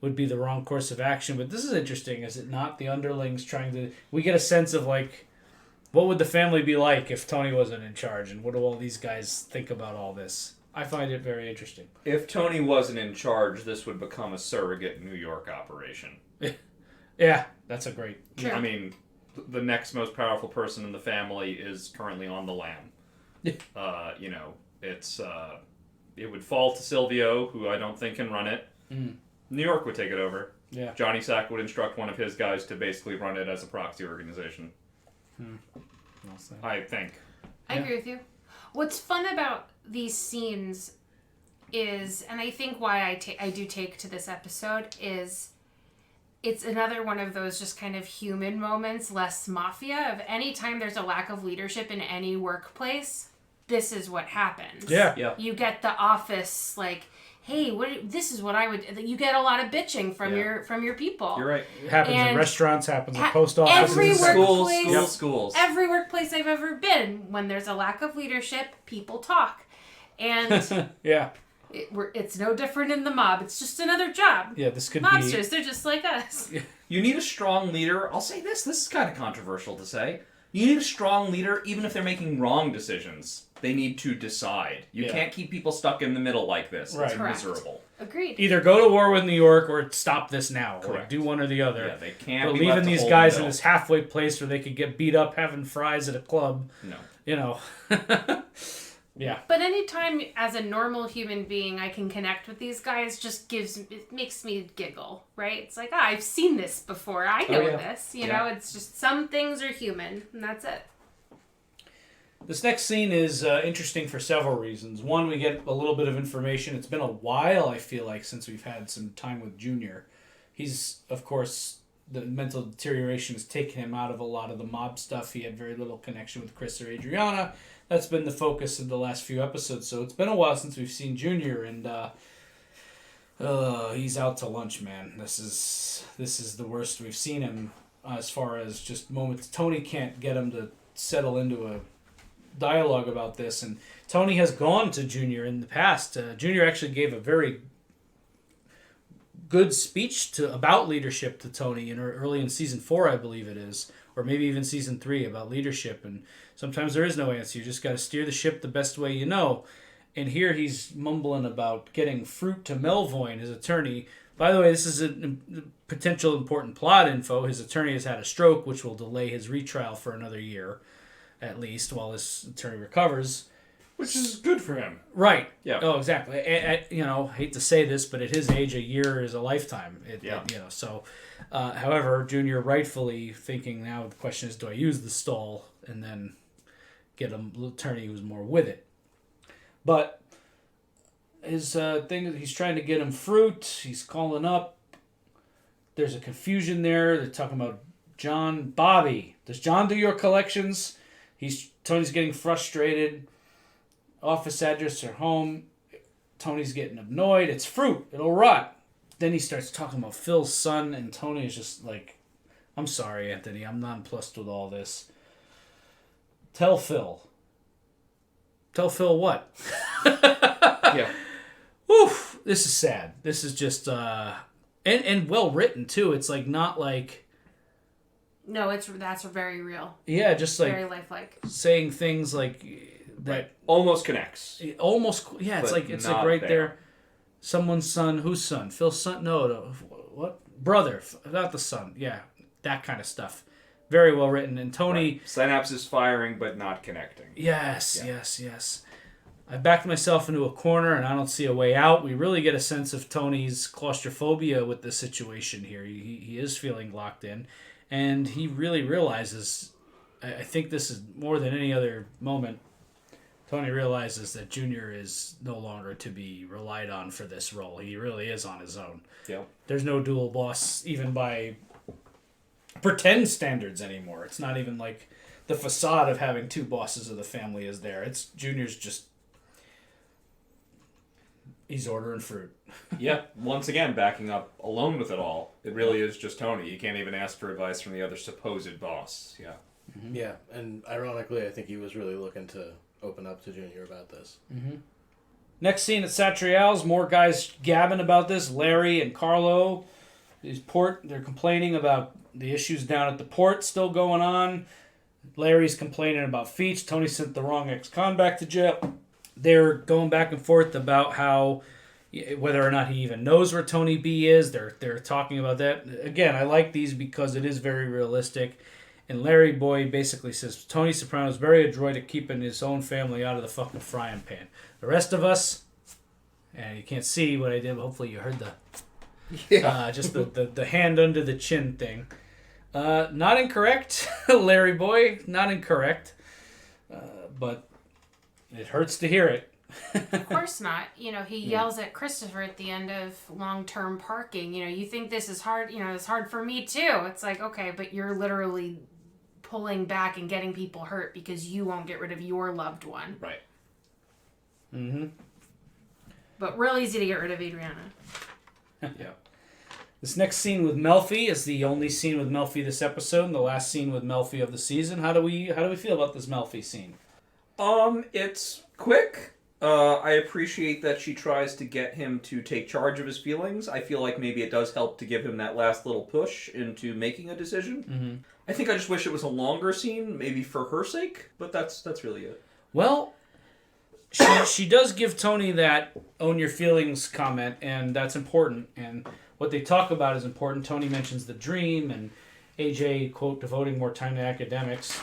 would be the wrong course of action. But this is interesting, is it not? The underlings trying to. We get a sense of what would the family be like if Tony wasn't in charge, and what do all these guys think about all this? I find it very interesting. If Tony wasn't in charge, this would become a surrogate New York operation. Yeah, that's a great... Sure. I mean, the next most powerful person in the family is currently on the lam. It's it would fall to Silvio, who I don't think can run it. New York would take it over. Yeah. Johnny Sack would instruct one of his guys to basically run it as a proxy organization. I think. I agree with you. What's fun about these scenes is, and I think why I do take to this episode, is it's another one of those just kind of human moments, less mafia, of any time there's a lack of leadership in any workplace, this is what happens. Yeah. You get the office, like, hey, this is what I would... You get a lot of bitching from your people. You're right. It happens in And restaurants, happens at post offices. every workplace, schools. Every workplace I've ever been, when there's a lack of leadership, people talk. And Yeah. it's no different in the mob. It's just another job. Yeah, this could Mobsters, they're just like us. You need a strong leader. I'll say this is kind of controversial to say. You need a strong leader even if they're making wrong decisions. They need to decide. You can't keep people stuck in the middle like this. Right. It's Correct. miserable. Agreed. Either go to war with New York or stop this now. Correct. Like, do one or the other. Yeah, they can't But be leaving left to these hold guys the in middle. this halfway place where they could get beat up having fries at a club. No. You know. Yeah. But anytime as a normal human being I can connect with these guys, it makes me giggle, right? It's like, I've seen this before. I know this. You know, it's just some things are human, and that's it. This next scene is interesting for several reasons. One, we get a little bit of information. It's been a while, I feel like, since we've had some time with Junior. He's, of course, the mental deterioration has taken him out of a lot of the mob stuff. He had very little connection with Chris or Adriana. That's been the focus of the last few episodes. So it's been a while since we've seen Junior, and he's out to lunch, man. This is the worst we've seen him as far as just moments. Tony can't get him to settle into a dialogue about this, and Tony has gone to Junior in the past. Junior actually gave a very good speech about leadership to Tony early in season 4, I believe it is, or maybe even season 3, about leadership. And sometimes there is no answer. You just got to steer the ship the best way you know. And here he's mumbling about getting fruit to Melvoin, his attorney. By the way, this is a potential important plot info. His attorney has had a stroke, which will delay his retrial for another year, at least, while his attorney recovers. Which is good for him. Right. Yeah. Oh, exactly. Hate to say this, but at his age, a year is a lifetime. However, Junior rightfully thinking now the question is, do I use the stall and then get an attorney who's more with it? But his thing, he's trying to get him fruit. He's calling up. There's a confusion there. They're talking about John. Bobby. Does John do your collections? Tony's getting frustrated. Office address or home. Tony's getting annoyed. It's fruit. It'll rot. Then he starts talking about Phil's son, and Tony is just like, I'm sorry, Anthony. I'm nonplussed with all this. Tell Phil. Tell Phil what? Yeah. Oof. This is sad. This is just, and well written, too. It's like, not like... No, that's very real. Yeah, just like... Very lifelike. Saying things like... that almost connects. Almost, yeah. It's But like not right there. there. Someone's son. Whose son? Phil's son? No. What? Brother. Not the son. Yeah, that kind of stuff. Very well written. And Tony. Right. Synapses firing, but not connecting. Yes. I backed myself into a corner, and I don't see a way out. We really get a sense of Tony's claustrophobia with the situation here. He is feeling locked in, and he really realizes. I think this is more than any other moment. Tony realizes that Junior is no longer to be relied on for this role. He really is on his own. Yeah. There's no dual boss even by pretend standards anymore. It's not even like the facade of having two bosses of the family is there. It's Junior's just... He's ordering fruit. Yeah. Once again, backing up alone with it all. It really is just Tony. You can't even ask for advice from the other supposed boss. Yeah. Mm-hmm. Yeah, and ironically, I think he was really looking to open up to Junior about this. Mm-hmm. Next scene at Satrial's, more guys gabbing about this. Larry and Carlo, they're complaining about the issues down at the port still going on. Larry's complaining about Feach. Tony sent the wrong ex-con back to jail. They're going back and forth about how whether or not he even knows where Tony B is. They're talking about that. Again, I like these because it is very realistic. And Larry Boy basically says, Tony Soprano's very adroit at keeping his own family out of the fucking frying pan. The rest of us, And you can't see what I did, but hopefully you heard just the hand under the chin thing. Not incorrect, Larry boy, not incorrect. But it hurts to hear it. Of course not. You know, he yells at Christopher at the end of long-term parking. You know, you think this is hard. You know, it's hard for me too. It's like, okay, but you're literally pulling back and getting people hurt because you won't get rid of your loved one. Right. Mm-hmm. But real easy to get rid of Adriana. Yeah. This next scene with Melfi is the only scene with Melfi this episode, and the last scene with Melfi of the season. How do we feel about this Melfi scene? It's quick. I appreciate that she tries to get him to take charge of his feelings. I feel like maybe it does help to give him that last little push into making a decision. Mm-hmm. I think I just wish it was a longer scene, maybe for her sake, but that's really it. Well, she does give Tony that own your feelings comment, and that's important. And what they talk about is important. Tony mentions the dream, and AJ, quote, devoting more time to academics.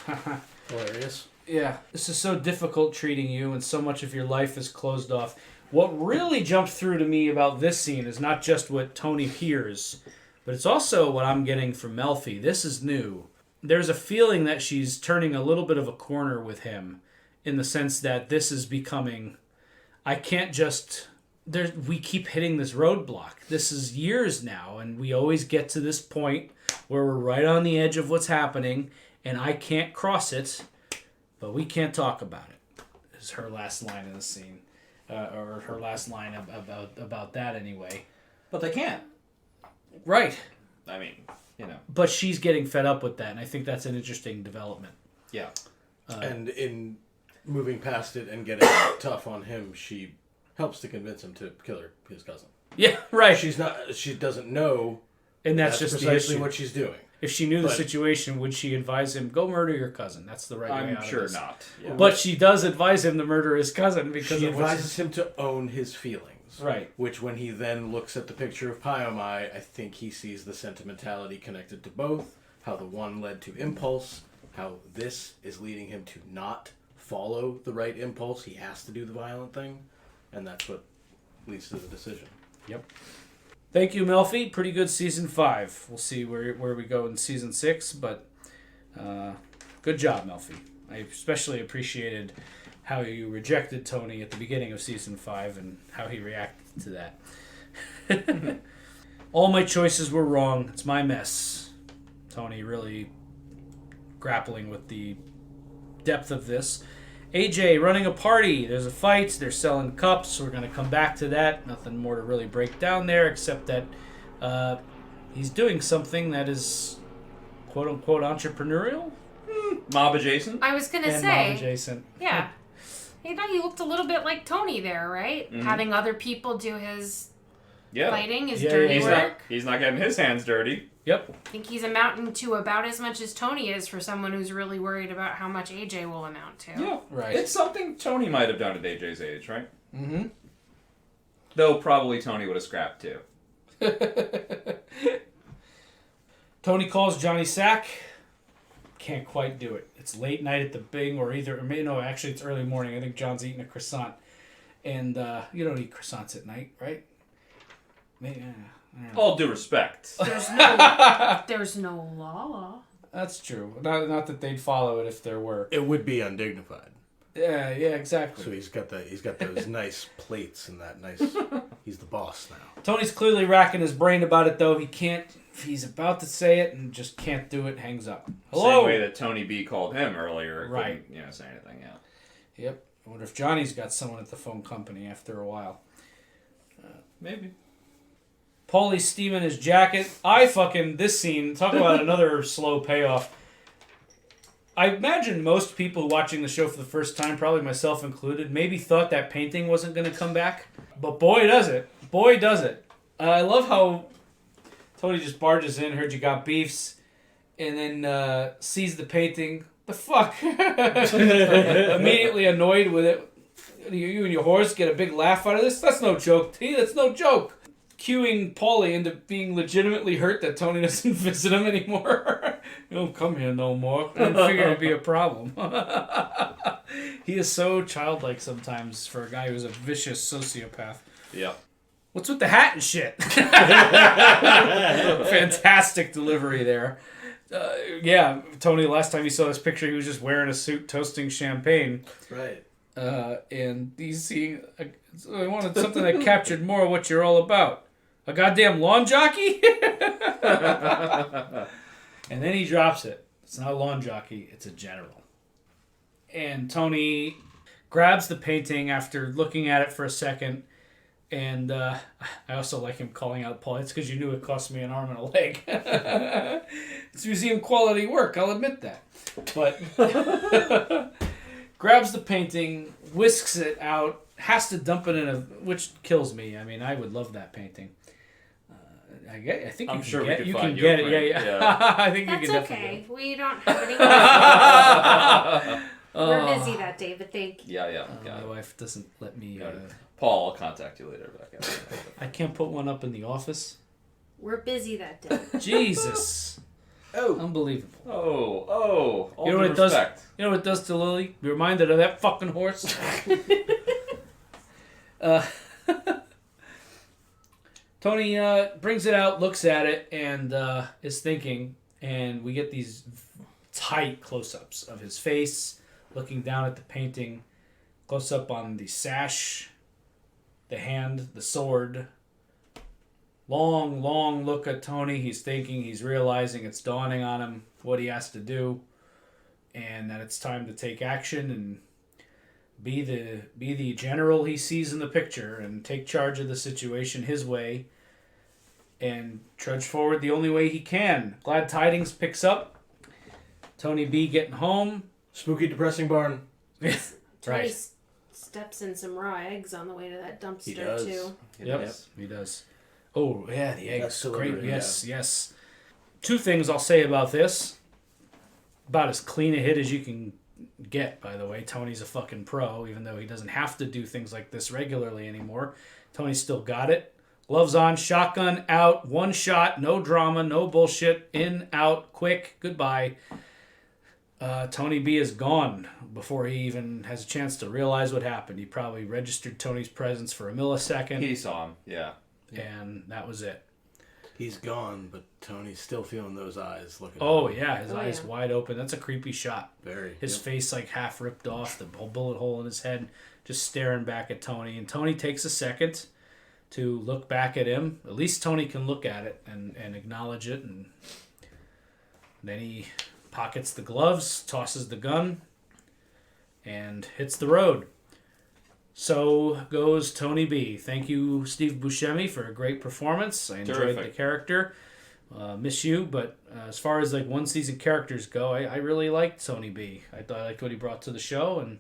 Hilarious. Yeah, this is so difficult treating you, and so much of your life is closed off. What really jumped through to me about this scene is not just what Tony hears, but it's also what I'm getting from Melfi. This is new. There's a feeling that she's turning a little bit of a corner with him, in the sense that this is becoming... I can't just... we keep hitting this roadblock. This is years now, and we always get to this point where we're right on the edge of what's happening, and I can't cross it... But we can't talk about it, is her last line in the scene. Or her last line about that anyway. But they can't. Right. I mean, you know. But she's getting fed up with that, and I think that's an interesting development. Yeah. And in moving past it and getting tough on him, she helps to convince him to kill his cousin. Yeah, right. She doesn't know, and that's just precisely the issue. what she's doing. If she knew the situation, would she advise him, go murder your cousin? That's the right way out I'm sure of this. not. Yeah. But she does advise him to murder his cousin because she of advises him to own his feelings. Right. Which, when he then looks at the picture of Pyomai, I think he sees the sentimentality connected to both, how the one led to impulse, how this is leading him to not follow the right impulse. He has to do the violent thing, and that's what leads to the decision. Yep. Thank you, Melfi. Pretty good season 5. We'll see where we go in season 6, but good job, Melfi. I especially appreciated how you rejected Tony at the beginning of season 5 and how he reacted to that. All my choices were wrong. It's my mess. Tony really grappling with the depth of this. AJ running a party. There's a fight. They're selling cups. We're going to come back to that. Nothing more to really break down there except that he's doing something that is quote-unquote entrepreneurial. Mob adjacent? I was going to And say... mob adjacent. Yeah. You know, he looked a little bit like Tony there, right? Mm-hmm. Having other people do his Yeah. fighting, his Yeah, dirty yeah, work. He's not getting his hands dirty. Yep. I think he's amounting to about as much as Tony is for someone who's really worried about how much AJ will amount to. Yeah. Right. It's something Tony might have done at AJ's age, right? Mm-hmm. Though probably Tony would have scrapped too. Tony calls Johnny Sack. Can't quite do it. It's late night at the Bing, actually it's early morning. I think John's eating a croissant. And you don't eat croissants at night, right? Maybe, I don't know. All due respect. There's no law. That's true. Not that they'd follow it if there were. It would be undignified. Yeah, exactly. So he's got those nice plates and that nice. He's the boss now. Tony's clearly racking his brain about it, though. He can't. He's about to say it and just can't do it. Hangs up. Hello. Same way that Tony B called him earlier. Right. Couldn't, say anything. Yeah. Yep. I wonder if Johnny's got someone at the phone company after a while. Maybe. Paulie's steaming his jacket. This scene, talk about another slow payoff. I imagine most people watching the show for the first time, probably myself included, maybe thought that painting wasn't going to come back. But boy, does it. Boy, does it. I love how Tony just barges in, heard you got beefs, and then sees the painting. The fuck? Immediately annoyed with it. You and your horse get a big laugh out of this? That's no joke, T. That's no joke. Cueing Paulie into being legitimately hurt that Tony doesn't visit him anymore. You don't come here no more. I didn't figure it'd be a problem. He is so childlike sometimes for a guy who's a vicious sociopath. Yeah. What's with the hat and shit? Fantastic delivery there. Yeah, Tony, last time you saw this picture, he was just wearing a suit toasting champagne. Right. And he's seeing... I wanted something that captured more of what you're all about. A goddamn lawn jockey? And then he drops it. It's not a lawn jockey, it's a general. And Tony grabs the painting after looking at it for a second. And I also like him calling out Paul. It's because you knew it cost me an arm and a leg. It's museum quality work, I'll admit that. But grabs the painting, whisks it out, has to dump it in a... Which kills me. I mean, I would love that painting. I think I'm you can sure get, we could you find can you a get it. print. Yeah. I think That's you can definitely okay. get We don't have any. We're busy that day, but thank you. Yeah. My wife doesn't let me... Paul, I'll contact you later. I can't put one up in the office. We're busy that day. Jesus. Oh. Unbelievable. All You know what it does? respect. You know what it does to Lily? You're reminded of that fucking horse. Tony brings it out, looks at it, and is thinking, and we get these tight close-ups of his face, looking down at the painting, close-up on the sash, the hand, the sword. Long look at Tony. He's thinking, he's realizing, it's dawning on him what he has to do, and that it's time to take action and be the general he sees in the picture and take charge of the situation his way and trudge forward the only way he can. Glad Tidings picks up. Tony B getting home. Spooky, depressing barn. Tony Right. steps in some raw eggs on the way to that dumpster, He does. too. Yep, he does. Oh, yeah, the eggs. That's Great. delivery, Yes. Two things I'll say about this. About as clean a hit as you can get, by the way. Tony's a fucking pro, even though he doesn't have to do things like this regularly anymore. Tony still got it. Gloves on, shotgun out, one shot, no drama, no bullshit, in, out, quick, goodbye. Tony B is gone before he even has a chance to realize what happened. He probably registered Tony's presence for a millisecond. He saw him, yeah. And that was it. He's gone, but Tony's still feeling those eyes looking Oh, at him. yeah, his eyes wide open. That's a creepy shot. Very. His face like half ripped off, the bullet hole in his head, just staring back at Tony. And Tony takes a second to look back at him. At least Tony can look at it and acknowledge it. And then he pockets the gloves, tosses the gun, and hits the road. So goes Tony B. Thank you, Steve Buscemi, for a great performance. I enjoyed the character. Miss you, but as far as like one season characters go, I really liked Tony B. I liked what he brought to the show, and I'm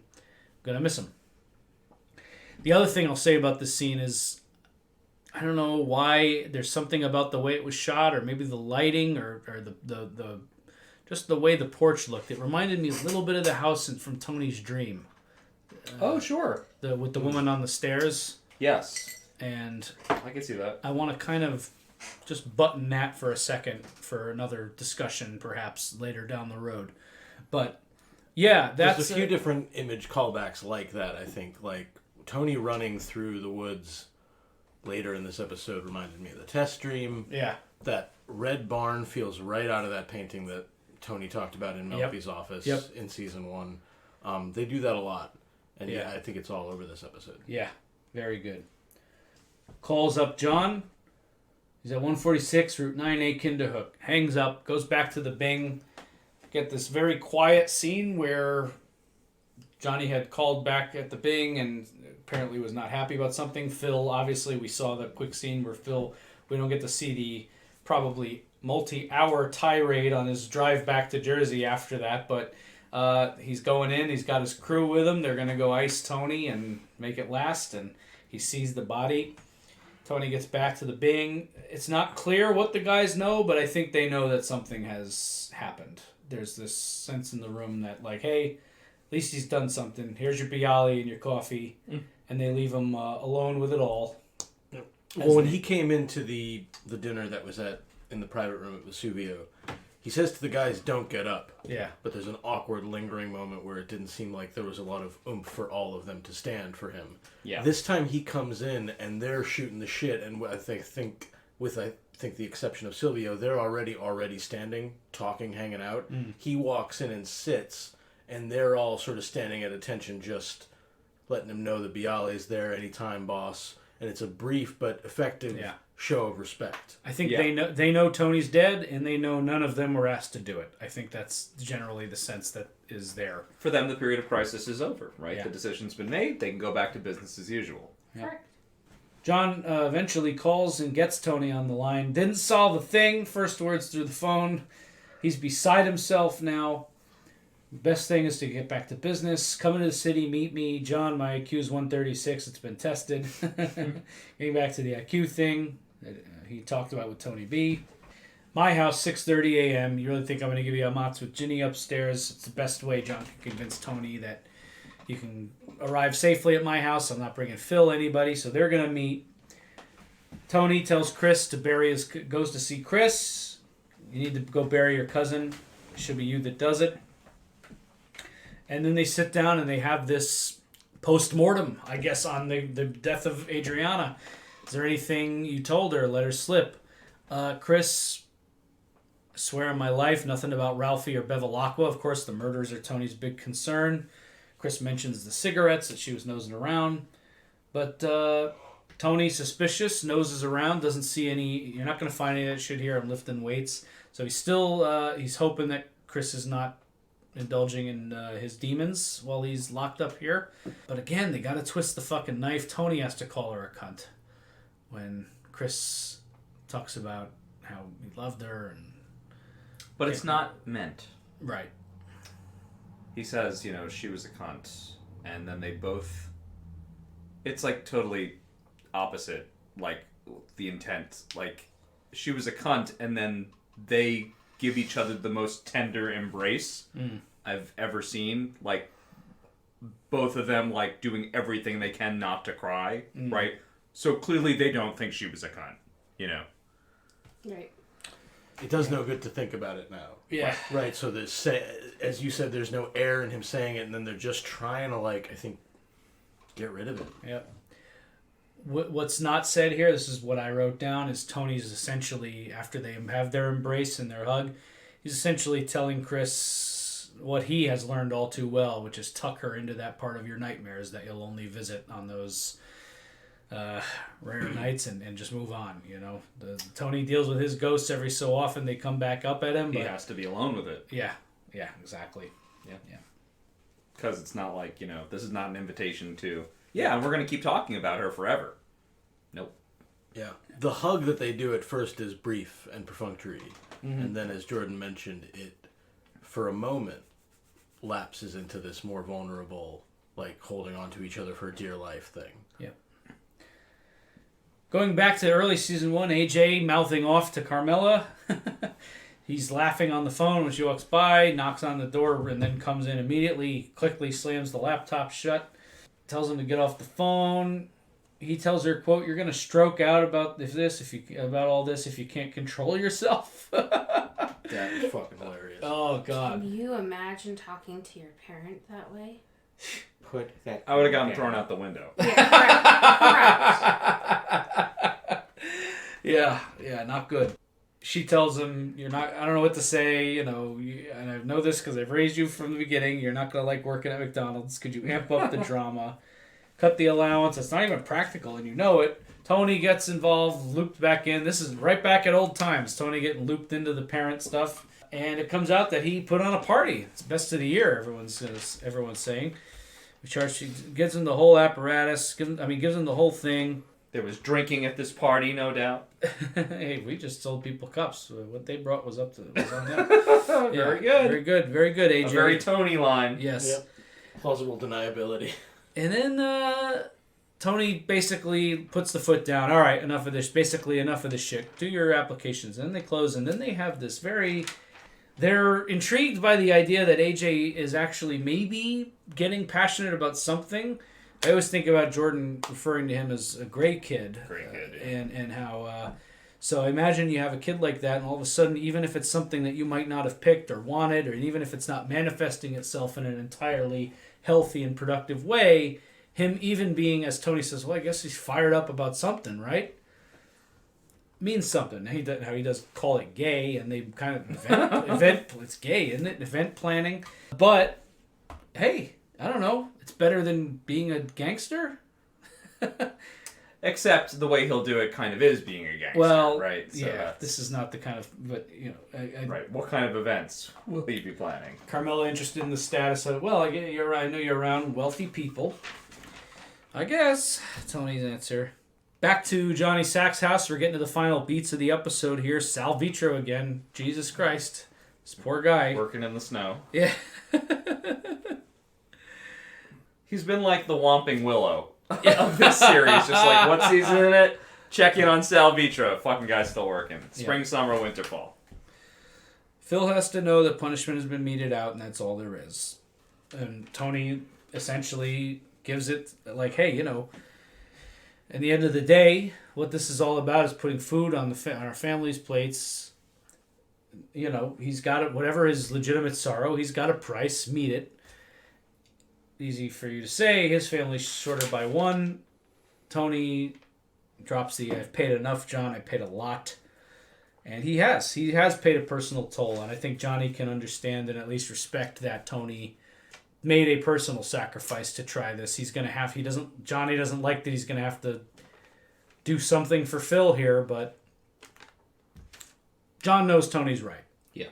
gonna miss him. The other thing I'll say about this scene is, I don't know why, there's something about the way it was shot, or maybe the lighting, or the just the way the porch looked. It reminded me a little bit of the house from Tony's Dream. Oh, sure. With the woman on the stairs. Yes. And I can see that. I want to kind of just button that for a second for another discussion, perhaps later down the road. But yeah, that's There's a few different image callbacks like that, I think. Like Tony running through the woods later in this episode reminded me of the test dream. Yeah. That red barn feels right out of that painting that Tony talked about in Melfi's office in season 1. They do that a lot. And yeah, I think it's all over this episode. Yeah, very good. Calls up John. He's at 146, Route 9A, Kinderhook. Hangs up, goes back to the Bing. Get this very quiet scene where Johnny had called back at the Bing and apparently was not happy about something. Phil, obviously, we saw that quick scene where Phil, we don't get to see the probably multi-hour tirade on his drive back to Jersey after that, but he's going in, he's got his crew with him, they're going to go ice Tony and make it last, and he sees the body. Tony gets back to the Bing. It's not clear what the guys know, but I think they know that something has happened. There's this sense in the room that, like, hey, at least he's done something. Here's your bialy and your coffee. And they leave him alone with it all. Well, when he came into the dinner that was in the private room at Vesuvio, he says to the guys, "Don't get up." Yeah. But there's an awkward, lingering moment where it didn't seem like there was a lot of oomph for all of them to stand for him. Yeah. This time he comes in and they're shooting the shit, and I think the exception of Silvio, they're already standing, talking, hanging out. He walks in and sits, and they're all sort of standing at attention, just letting him know that Biale's there anytime, boss. And it's a brief but effective show of respect. I think they know Tony's dead, and they know none of them were asked to do it. I think that's generally the sense that is there. For them, the period of crisis is over, right? Yeah. The decision's been made. They can go back to business as usual. Correct. John eventually calls and gets Tony on the line. Didn't solve a thing. First words through the phone. He's beside himself now. Best thing is to get back to business. Come into the city, meet me. John, my IQ is 136. It's been tested. Getting back to the IQ thing that he talked about with Tony B. My house, 6:30 a.m. You really think I'm going to give you a matz with Ginny upstairs? It's the best way John can convince Tony that you can arrive safely at my house. I'm not bringing Phil, anybody. So they're going to meet. Tony tells Chris to goes to see Chris. You need to go bury your cousin. It should be you that does it. And then they sit down and they have this post-mortem, I guess, on the death of Adriana. Is there anything you told her? Let her slip. Chris, I swear on my life, nothing about Ralphie or Bevilacqua. Of course, the murders are Tony's big concern. Chris mentions the cigarettes that she was nosing around. But Tony, suspicious, noses around, doesn't see any. You're not going to find any of that shit here. I'm lifting weights. So he's still, he's hoping that Chris is not indulging in his demons while he's locked up here. But again, they gotta twist the fucking knife. Tony has to call her a cunt when Chris talks about how he loved her. But it's not meant. Right. He says, she was a cunt. And then they both... It's like totally opposite, like the intent. Like, she was a cunt, and then they give each other the most tender embrace I've ever seen. Like, both of them, like, doing everything they can not to cry, right? So clearly they don't think she was a cunt, Right. It does no good to think about it now. Yeah. Right, so as you said, there's no air in him saying it, and then they're just trying to, I think, get rid of it. Yep. What's not said here, this is what I wrote down, is Tony's essentially, after they have their embrace and their hug, he's essentially telling Chris what he has learned all too well, which is tuck her into that part of your nightmares that you'll only visit on those rare nights and just move on, Tony deals with his ghosts every so often. They come back up at him. He has to be alone with it. Yeah, exactly. Yeah. Because it's not like, this is not an invitation to... Yeah, and we're going to keep talking about her forever. Nope. Yeah. The hug that they do at first is brief and perfunctory. And then, as Jordan mentioned, it, for a moment, lapses into this more vulnerable, holding on to each other for dear life thing. Yeah. Going back to early season 1, AJ mouthing off to Carmela. He's laughing on the phone when she walks by, knocks on the door, and then comes in immediately, quickly slams the laptop shut. Tells him to get off the phone. He tells her, quote, "You're going to stroke out about all this if you can't control yourself." That is fucking hilarious. Oh, God. Can you imagine talking to your parent that way? Put that. I would have gotten thrown out the window. Yeah, correct. Yeah, not good. She tells him, I don't know what to say, and I know this because I've raised you from the beginning. You're not going to like working at McDonald's. Could you amp up the drama? Cut the allowance. It's not even practical, and you know it. Tony gets involved, looped back in. This is right back at old times. Tony getting looped into the parent stuff. And it comes out that he put on a party. It's best of the year, everyone's saying. She gives him the whole apparatus, gives him the whole thing. There was drinking at this party, no doubt. Hey, we just sold people cups. What they brought was on them. Very good. Very good. Very good, AJ. A very Tony line. Yes. Yep. Plausible deniability. And then Tony basically puts the foot down. All right, enough of this. Basically, enough of this shit. Do your applications. And then they close, and then they have this They're intrigued by the idea that AJ is actually maybe getting passionate about something. I always think about Jordan referring to him as a gray kid. Gray kid, yeah. And how So imagine you have a kid like that, and all of a sudden, even if it's something that you might not have picked or wanted, or even if it's not manifesting itself in an entirely healthy and productive way, him even being, as Tony says, well, I guess he's fired up about something, right? Means something. How he does call it gay, and they kind of event it's gay, isn't it? Event planning. But, hey, I don't know. It's better than being a gangster. Except the way he'll do it kind of is being a gangster, Well, right? So this is not the kind of, but, right. What kind of events will he be planning? Carmela interested in the status of, well, I know you're around wealthy people. I guess, Tony's answer. Back to Johnny Sack's house. We're getting to the final beats of the episode here. Sal Vitro again. Jesus Christ. This poor guy. Working in the snow. Yeah. He's been like the Whomping Willow of this series. Just like, what season in it? Check in on Sal Vitro. Fucking guy's still working. Spring, summer, winter, fall. Phil has to know that punishment has been meted out, and that's all there is. And Tony essentially gives it like, hey, at the end of the day, what this is all about is putting food on our family's plates. He's got it. Whatever his legitimate sorrow, he's got a price. Meet it. Easy for you to say. His family's shorter by one. Tony drops the "I've paid enough, John. I paid a lot," and he has paid a personal toll. And I think Johnny can understand and at least respect that Tony made a personal sacrifice to try this. Johnny doesn't like that he's gonna have to do something for Phil here, but John knows Tony's right. Yeah.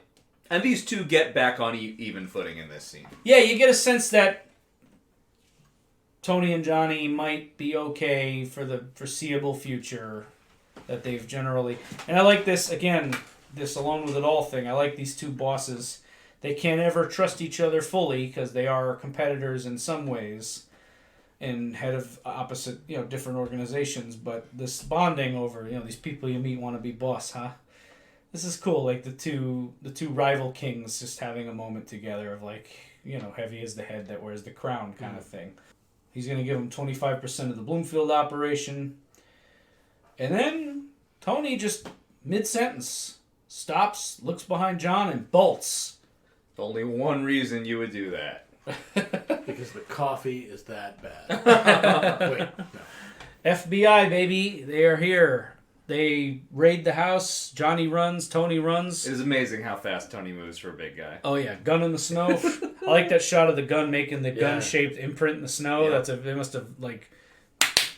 And these two get back on even footing in this scene. Yeah, you get a sense that Tony and Johnny might be okay for the foreseeable future, that they've generally... And I like this, again, this alone with it all thing. I like these two bosses. They can't ever trust each other fully because they are competitors in some ways and head of opposite, different organizations. But this bonding over, these people you meet want to be boss, huh? This is cool. Like the two rival kings just having a moment together of like, heavy is the head that wears the crown kind of thing. He's going to give him 25% of the Bloomfield operation. And then Tony just mid-sentence stops, looks behind John, and bolts. Only one reason you would do that. Because the coffee is that bad. Wait, no. FBI, baby. They are here. They raid the house. Johnny runs. Tony runs. It is amazing how fast Tony moves for a big guy. Oh, yeah. Gun in the snow. I like that shot of the gun making the gun-shaped imprint in the snow. Yeah. They must have,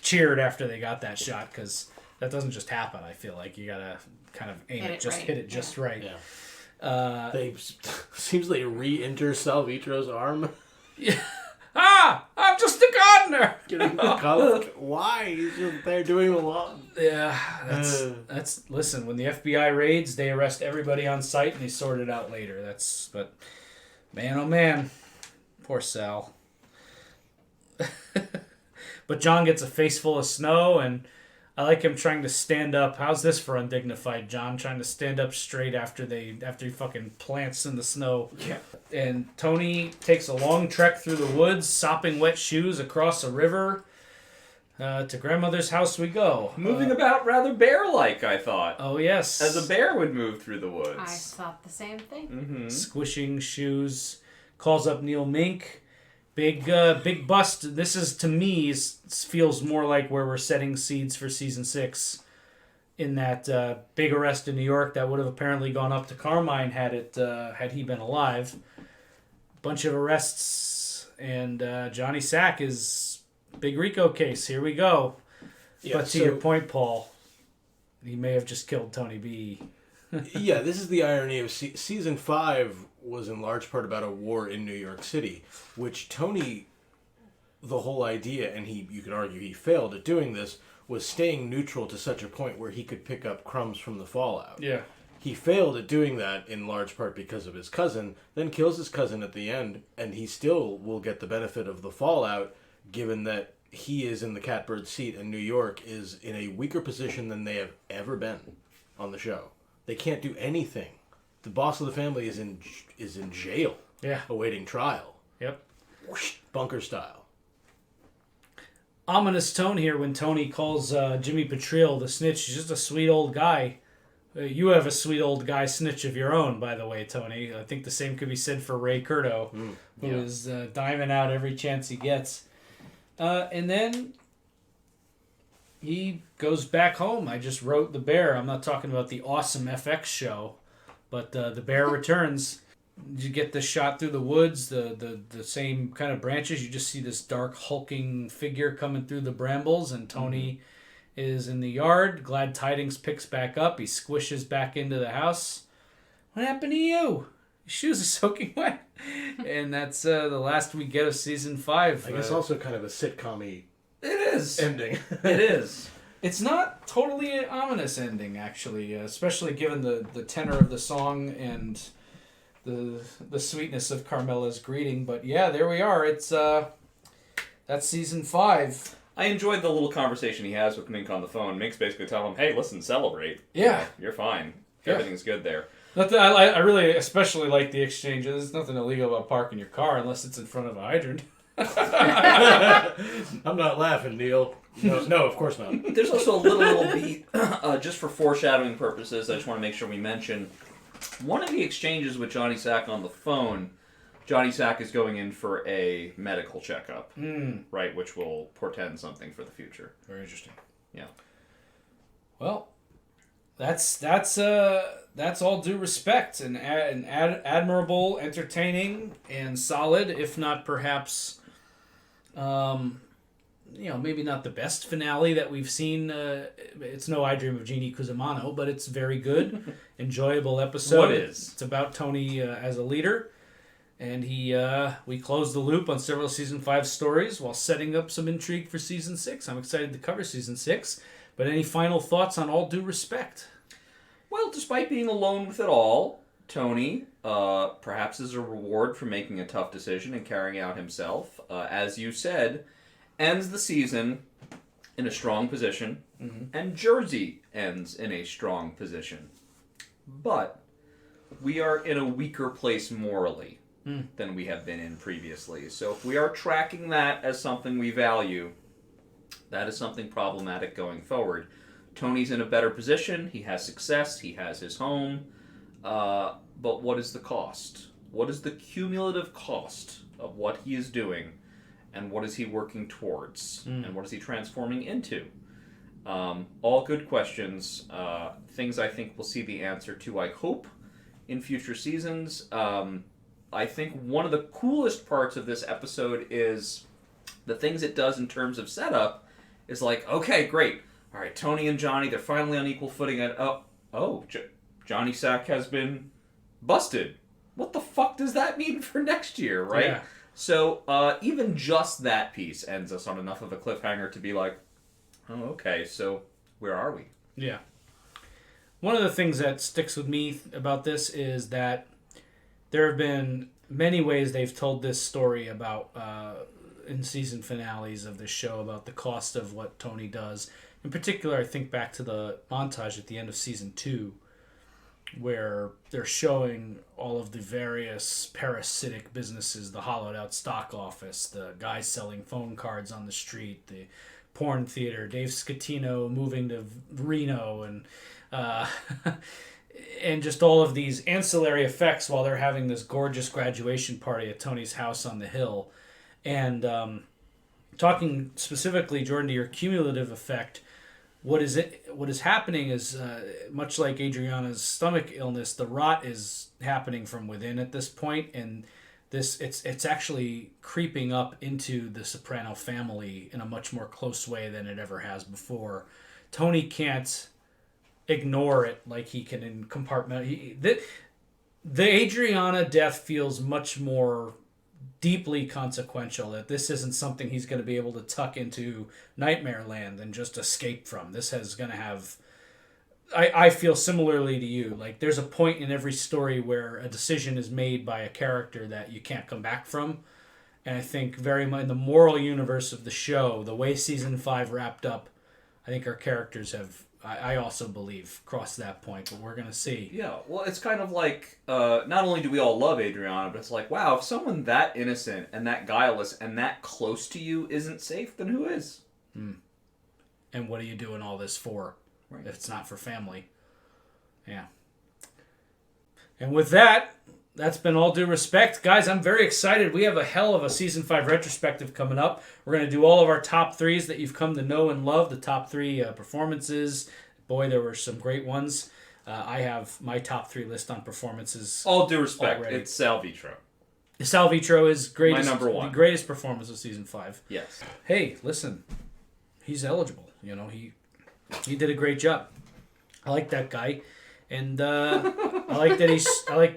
cheered after they got that shot, because that doesn't just happen, I feel like. You got to kind of aim it, just hit it just right. Yeah. Seems they re-enter Sal Vitro's arm. Yeah. I'm just a gardener. Getting the cuff. Why? He's just there doing the law. Yeah, that's. Listen, when the FBI raids, they arrest everybody on site and they sort it out later. But man, oh man, poor Sal. But John gets a face full of snow, and I like him trying to stand up. How's this for undignified, John? Trying to stand up straight after he fucking plants in the snow. Yeah. And Tony takes a long trek through the woods, sopping wet shoes across a river. To grandmother's house we go. Moving about rather bear-like, I thought. Oh, yes. As a bear would move through the woods. I thought the same thing. Mm-hmm. Squishing shoes. Calls up Neil Mink. Big bust. This is, to me, feels more like where we're setting seeds for season 6. In that big arrest in New York that would have apparently gone up to Carmine had he been alive. Bunch of arrests, and Johnny Sack is big Rico case. Here we go. Yeah, but to your point, Paul, he may have just killed Tony B. Yeah, this is the irony of season 5 was in large part about a war in New York City, which Tony, the whole idea, and you could argue he failed at doing this, was staying neutral to such a point where he could pick up crumbs from the fallout. Yeah. He failed at doing that in large part because of his cousin, then kills his cousin at the end, and he still will get the benefit of the fallout, given that he is in the catbird seat and New York is in a weaker position than they have ever been on the show. They can't do anything. The boss of the family is in jail, awaiting trial. Yep. Whoosh, bunker style. Ominous tone here when Tony calls Jimmy Petriel the snitch. He's just a sweet old guy. You have a sweet old guy snitch of your own, by the way, Tony. I think the same could be said for Ray Curto, who is diming out every chance he gets. And then he goes back home. I just wrote The Bear. I'm not talking about the awesome FX show, but The Bear returns. You get this shot through the woods, the same kind of branches. You just see this dark, hulking figure coming through the brambles, and Tony is in the yard. Glad Tidings picks back up. He squishes back into the house. What happened to you? Your shoes are soaking wet. And that's the last we get of season 5. I guess also kind of a sitcom-y It is. ending. It is. It's not totally an ominous ending, actually, especially given the tenor of the song and the sweetness of Carmela's greeting. But yeah, there we are. It's that's season 5. I enjoyed the little conversation he has with Mink on the phone. Mink's basically telling him, hey, listen, celebrate. Yeah. You're fine. Yeah. Everything's good there. I really especially like the exchange. There's nothing illegal about parking your car unless it's in front of a hydrant. I'm not laughing, Neil. No, of course not. There's also a little beat, just for foreshadowing purposes, I just want to make sure we mention one of the exchanges with Johnny Sack on the phone. Johnny Sack is going in for a medical checkup, right, which will portend something for the future. Very interesting. Yeah. Well, that's all due respect and admirable, entertaining, and solid, if not perhaps, maybe not the best finale that we've seen. It's no I Dream of Jeannie Cusimano, but it's very good, enjoyable episode. What is? It's about Tony as a leader, and we closed the loop on several season 5 stories while setting up some intrigue for season 6. I'm excited to cover season 6. But any final thoughts on All Due Respect? Well, despite being alone with it all, Tony, perhaps as a reward for making a tough decision and carrying out himself, as you said, ends the season in a strong position, and Jersey ends in a strong position. But we are in a weaker place morally than we have been in previously. So if we are tracking that as something we value, that is something problematic going forward. Tony's in a better position. He has success. He has his home. But what is the cost? What is the cumulative cost of what he is doing? And what is he working towards? And what is he transforming into? All good questions. Things I think we'll see the answer to, I hope, in future seasons. I think one of the coolest parts of this episode is the things it does in terms of setup is like, okay, great. All right, Tony and Johnny, they're finally on equal footing. Johnny Sack has been busted. What the fuck does that mean for next year, right? Yeah. So even just that piece ends us on enough of a cliffhanger to be like, oh, okay, so where are we? Yeah. One of the things that sticks with me about this is that there have been many ways they've told this story about, in season finales of this show, about the cost of what Tony does. In particular, I think back to the montage at the end of season 2, where they're showing all of the various parasitic businesses, the hollowed out stock office, the guys selling phone cards on the street, the porn theater, Dave Scatino moving to Reno, and and just all of these ancillary effects while they're having this gorgeous graduation party at Tony's house on the hill. And talking specifically, Jordan, to your cumulative effect, what is happening is, much like Adriana's stomach illness, the rot is happening from within at this point, and it's actually creeping up into the Soprano family in a much more close way than it ever has before. Tony can't ignore it like he can in compartment. The Adriana death feels much more deeply consequential, that this isn't something he's going to be able to tuck into Nightmare Land and just escape from. This is going to have... I feel similarly to you. Like, there's a point in every story where a decision is made by a character that you can't come back from. And I think very much in the moral universe of the show, the way season 5 wrapped up, I think our characters have, I also believe, crossed that point, but we're going to see. Yeah, well, it's kind of like, not only do we all love Adriana, but it's like, wow, if someone that innocent and that guileless and that close to you isn't safe, then who is? And what are you doing all this for? Right. If it's not for family? Yeah. And with that, that's been All Due Respect. Guys, I'm very excited. We have a hell of a Season 5 retrospective coming up. We're going to do all of our top 3s that you've come to know and love, the top 3 performances. Boy, there were some great ones. I have my top 3 list on performances. All Due Respect, already. it's Sal Vitro. Sal Vitro is greatest, My number 1. the greatest performance of Season 5. Yes. Hey, listen, he's eligible. You know, he did a great job. I like that guy, and I like that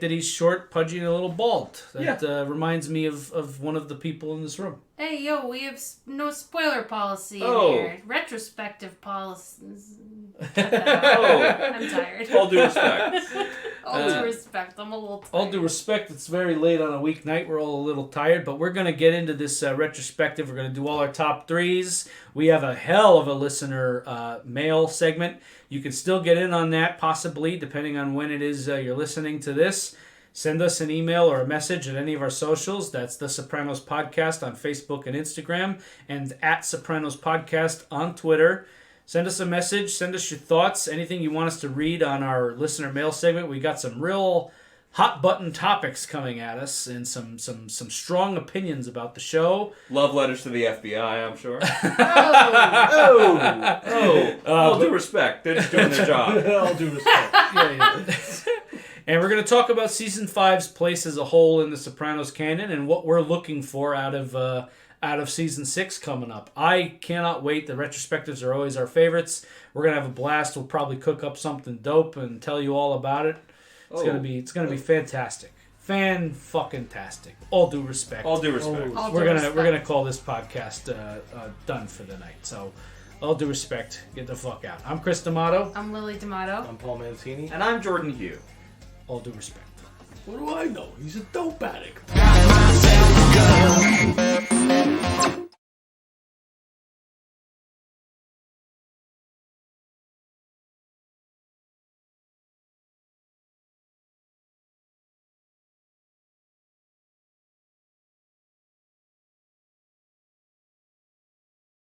he's short, pudgy, and a little bald. That reminds me of one of the people in this room. Hey, yo, we have no spoiler policy in Oh. here. Retrospective policies. Oh. I'm tired. All Due Respect. All due respect, I'm a little tired. All due respect, it's very late on a weeknight. We're all a little tired, but we're going to get into this retrospective. We're going to do all our top 3s. We have a hell of a listener mail segment. You can still get in on that, possibly, depending on when it is you're listening to this. Send us an email or a message at any of our socials. That's The Sopranos Podcast on Facebook and Instagram, and at Sopranos Podcast on Twitter. Send us a message. Send us your thoughts. Anything you want us to read on our listener mail segment. We got some real hot button topics coming at us, and some strong opinions about the show. Love letters to the FBI, I'm sure. Oh. All Due Respect. They're just doing their job. All due respect. Yeah. And we're going to talk about Season 5's place as a whole in the Sopranos canon and what we're looking for out of Season 6 coming up. I cannot wait. The retrospectives are always our favorites. We're going to have a blast. We'll probably cook up something dope and tell you all about it. It's going to be fantastic. Fan-fucking-tastic. All due respect. All Due Respect. All We're due gonna respect. call this podcast done for the night. So, all due respect, get the fuck out. I'm Chris D'Amato. I'm Lily D'Amato. I'm Paul Mancini. And I'm Jordan Hugh. All due respect. What do I know? He's a dope addict. Got myself a girl.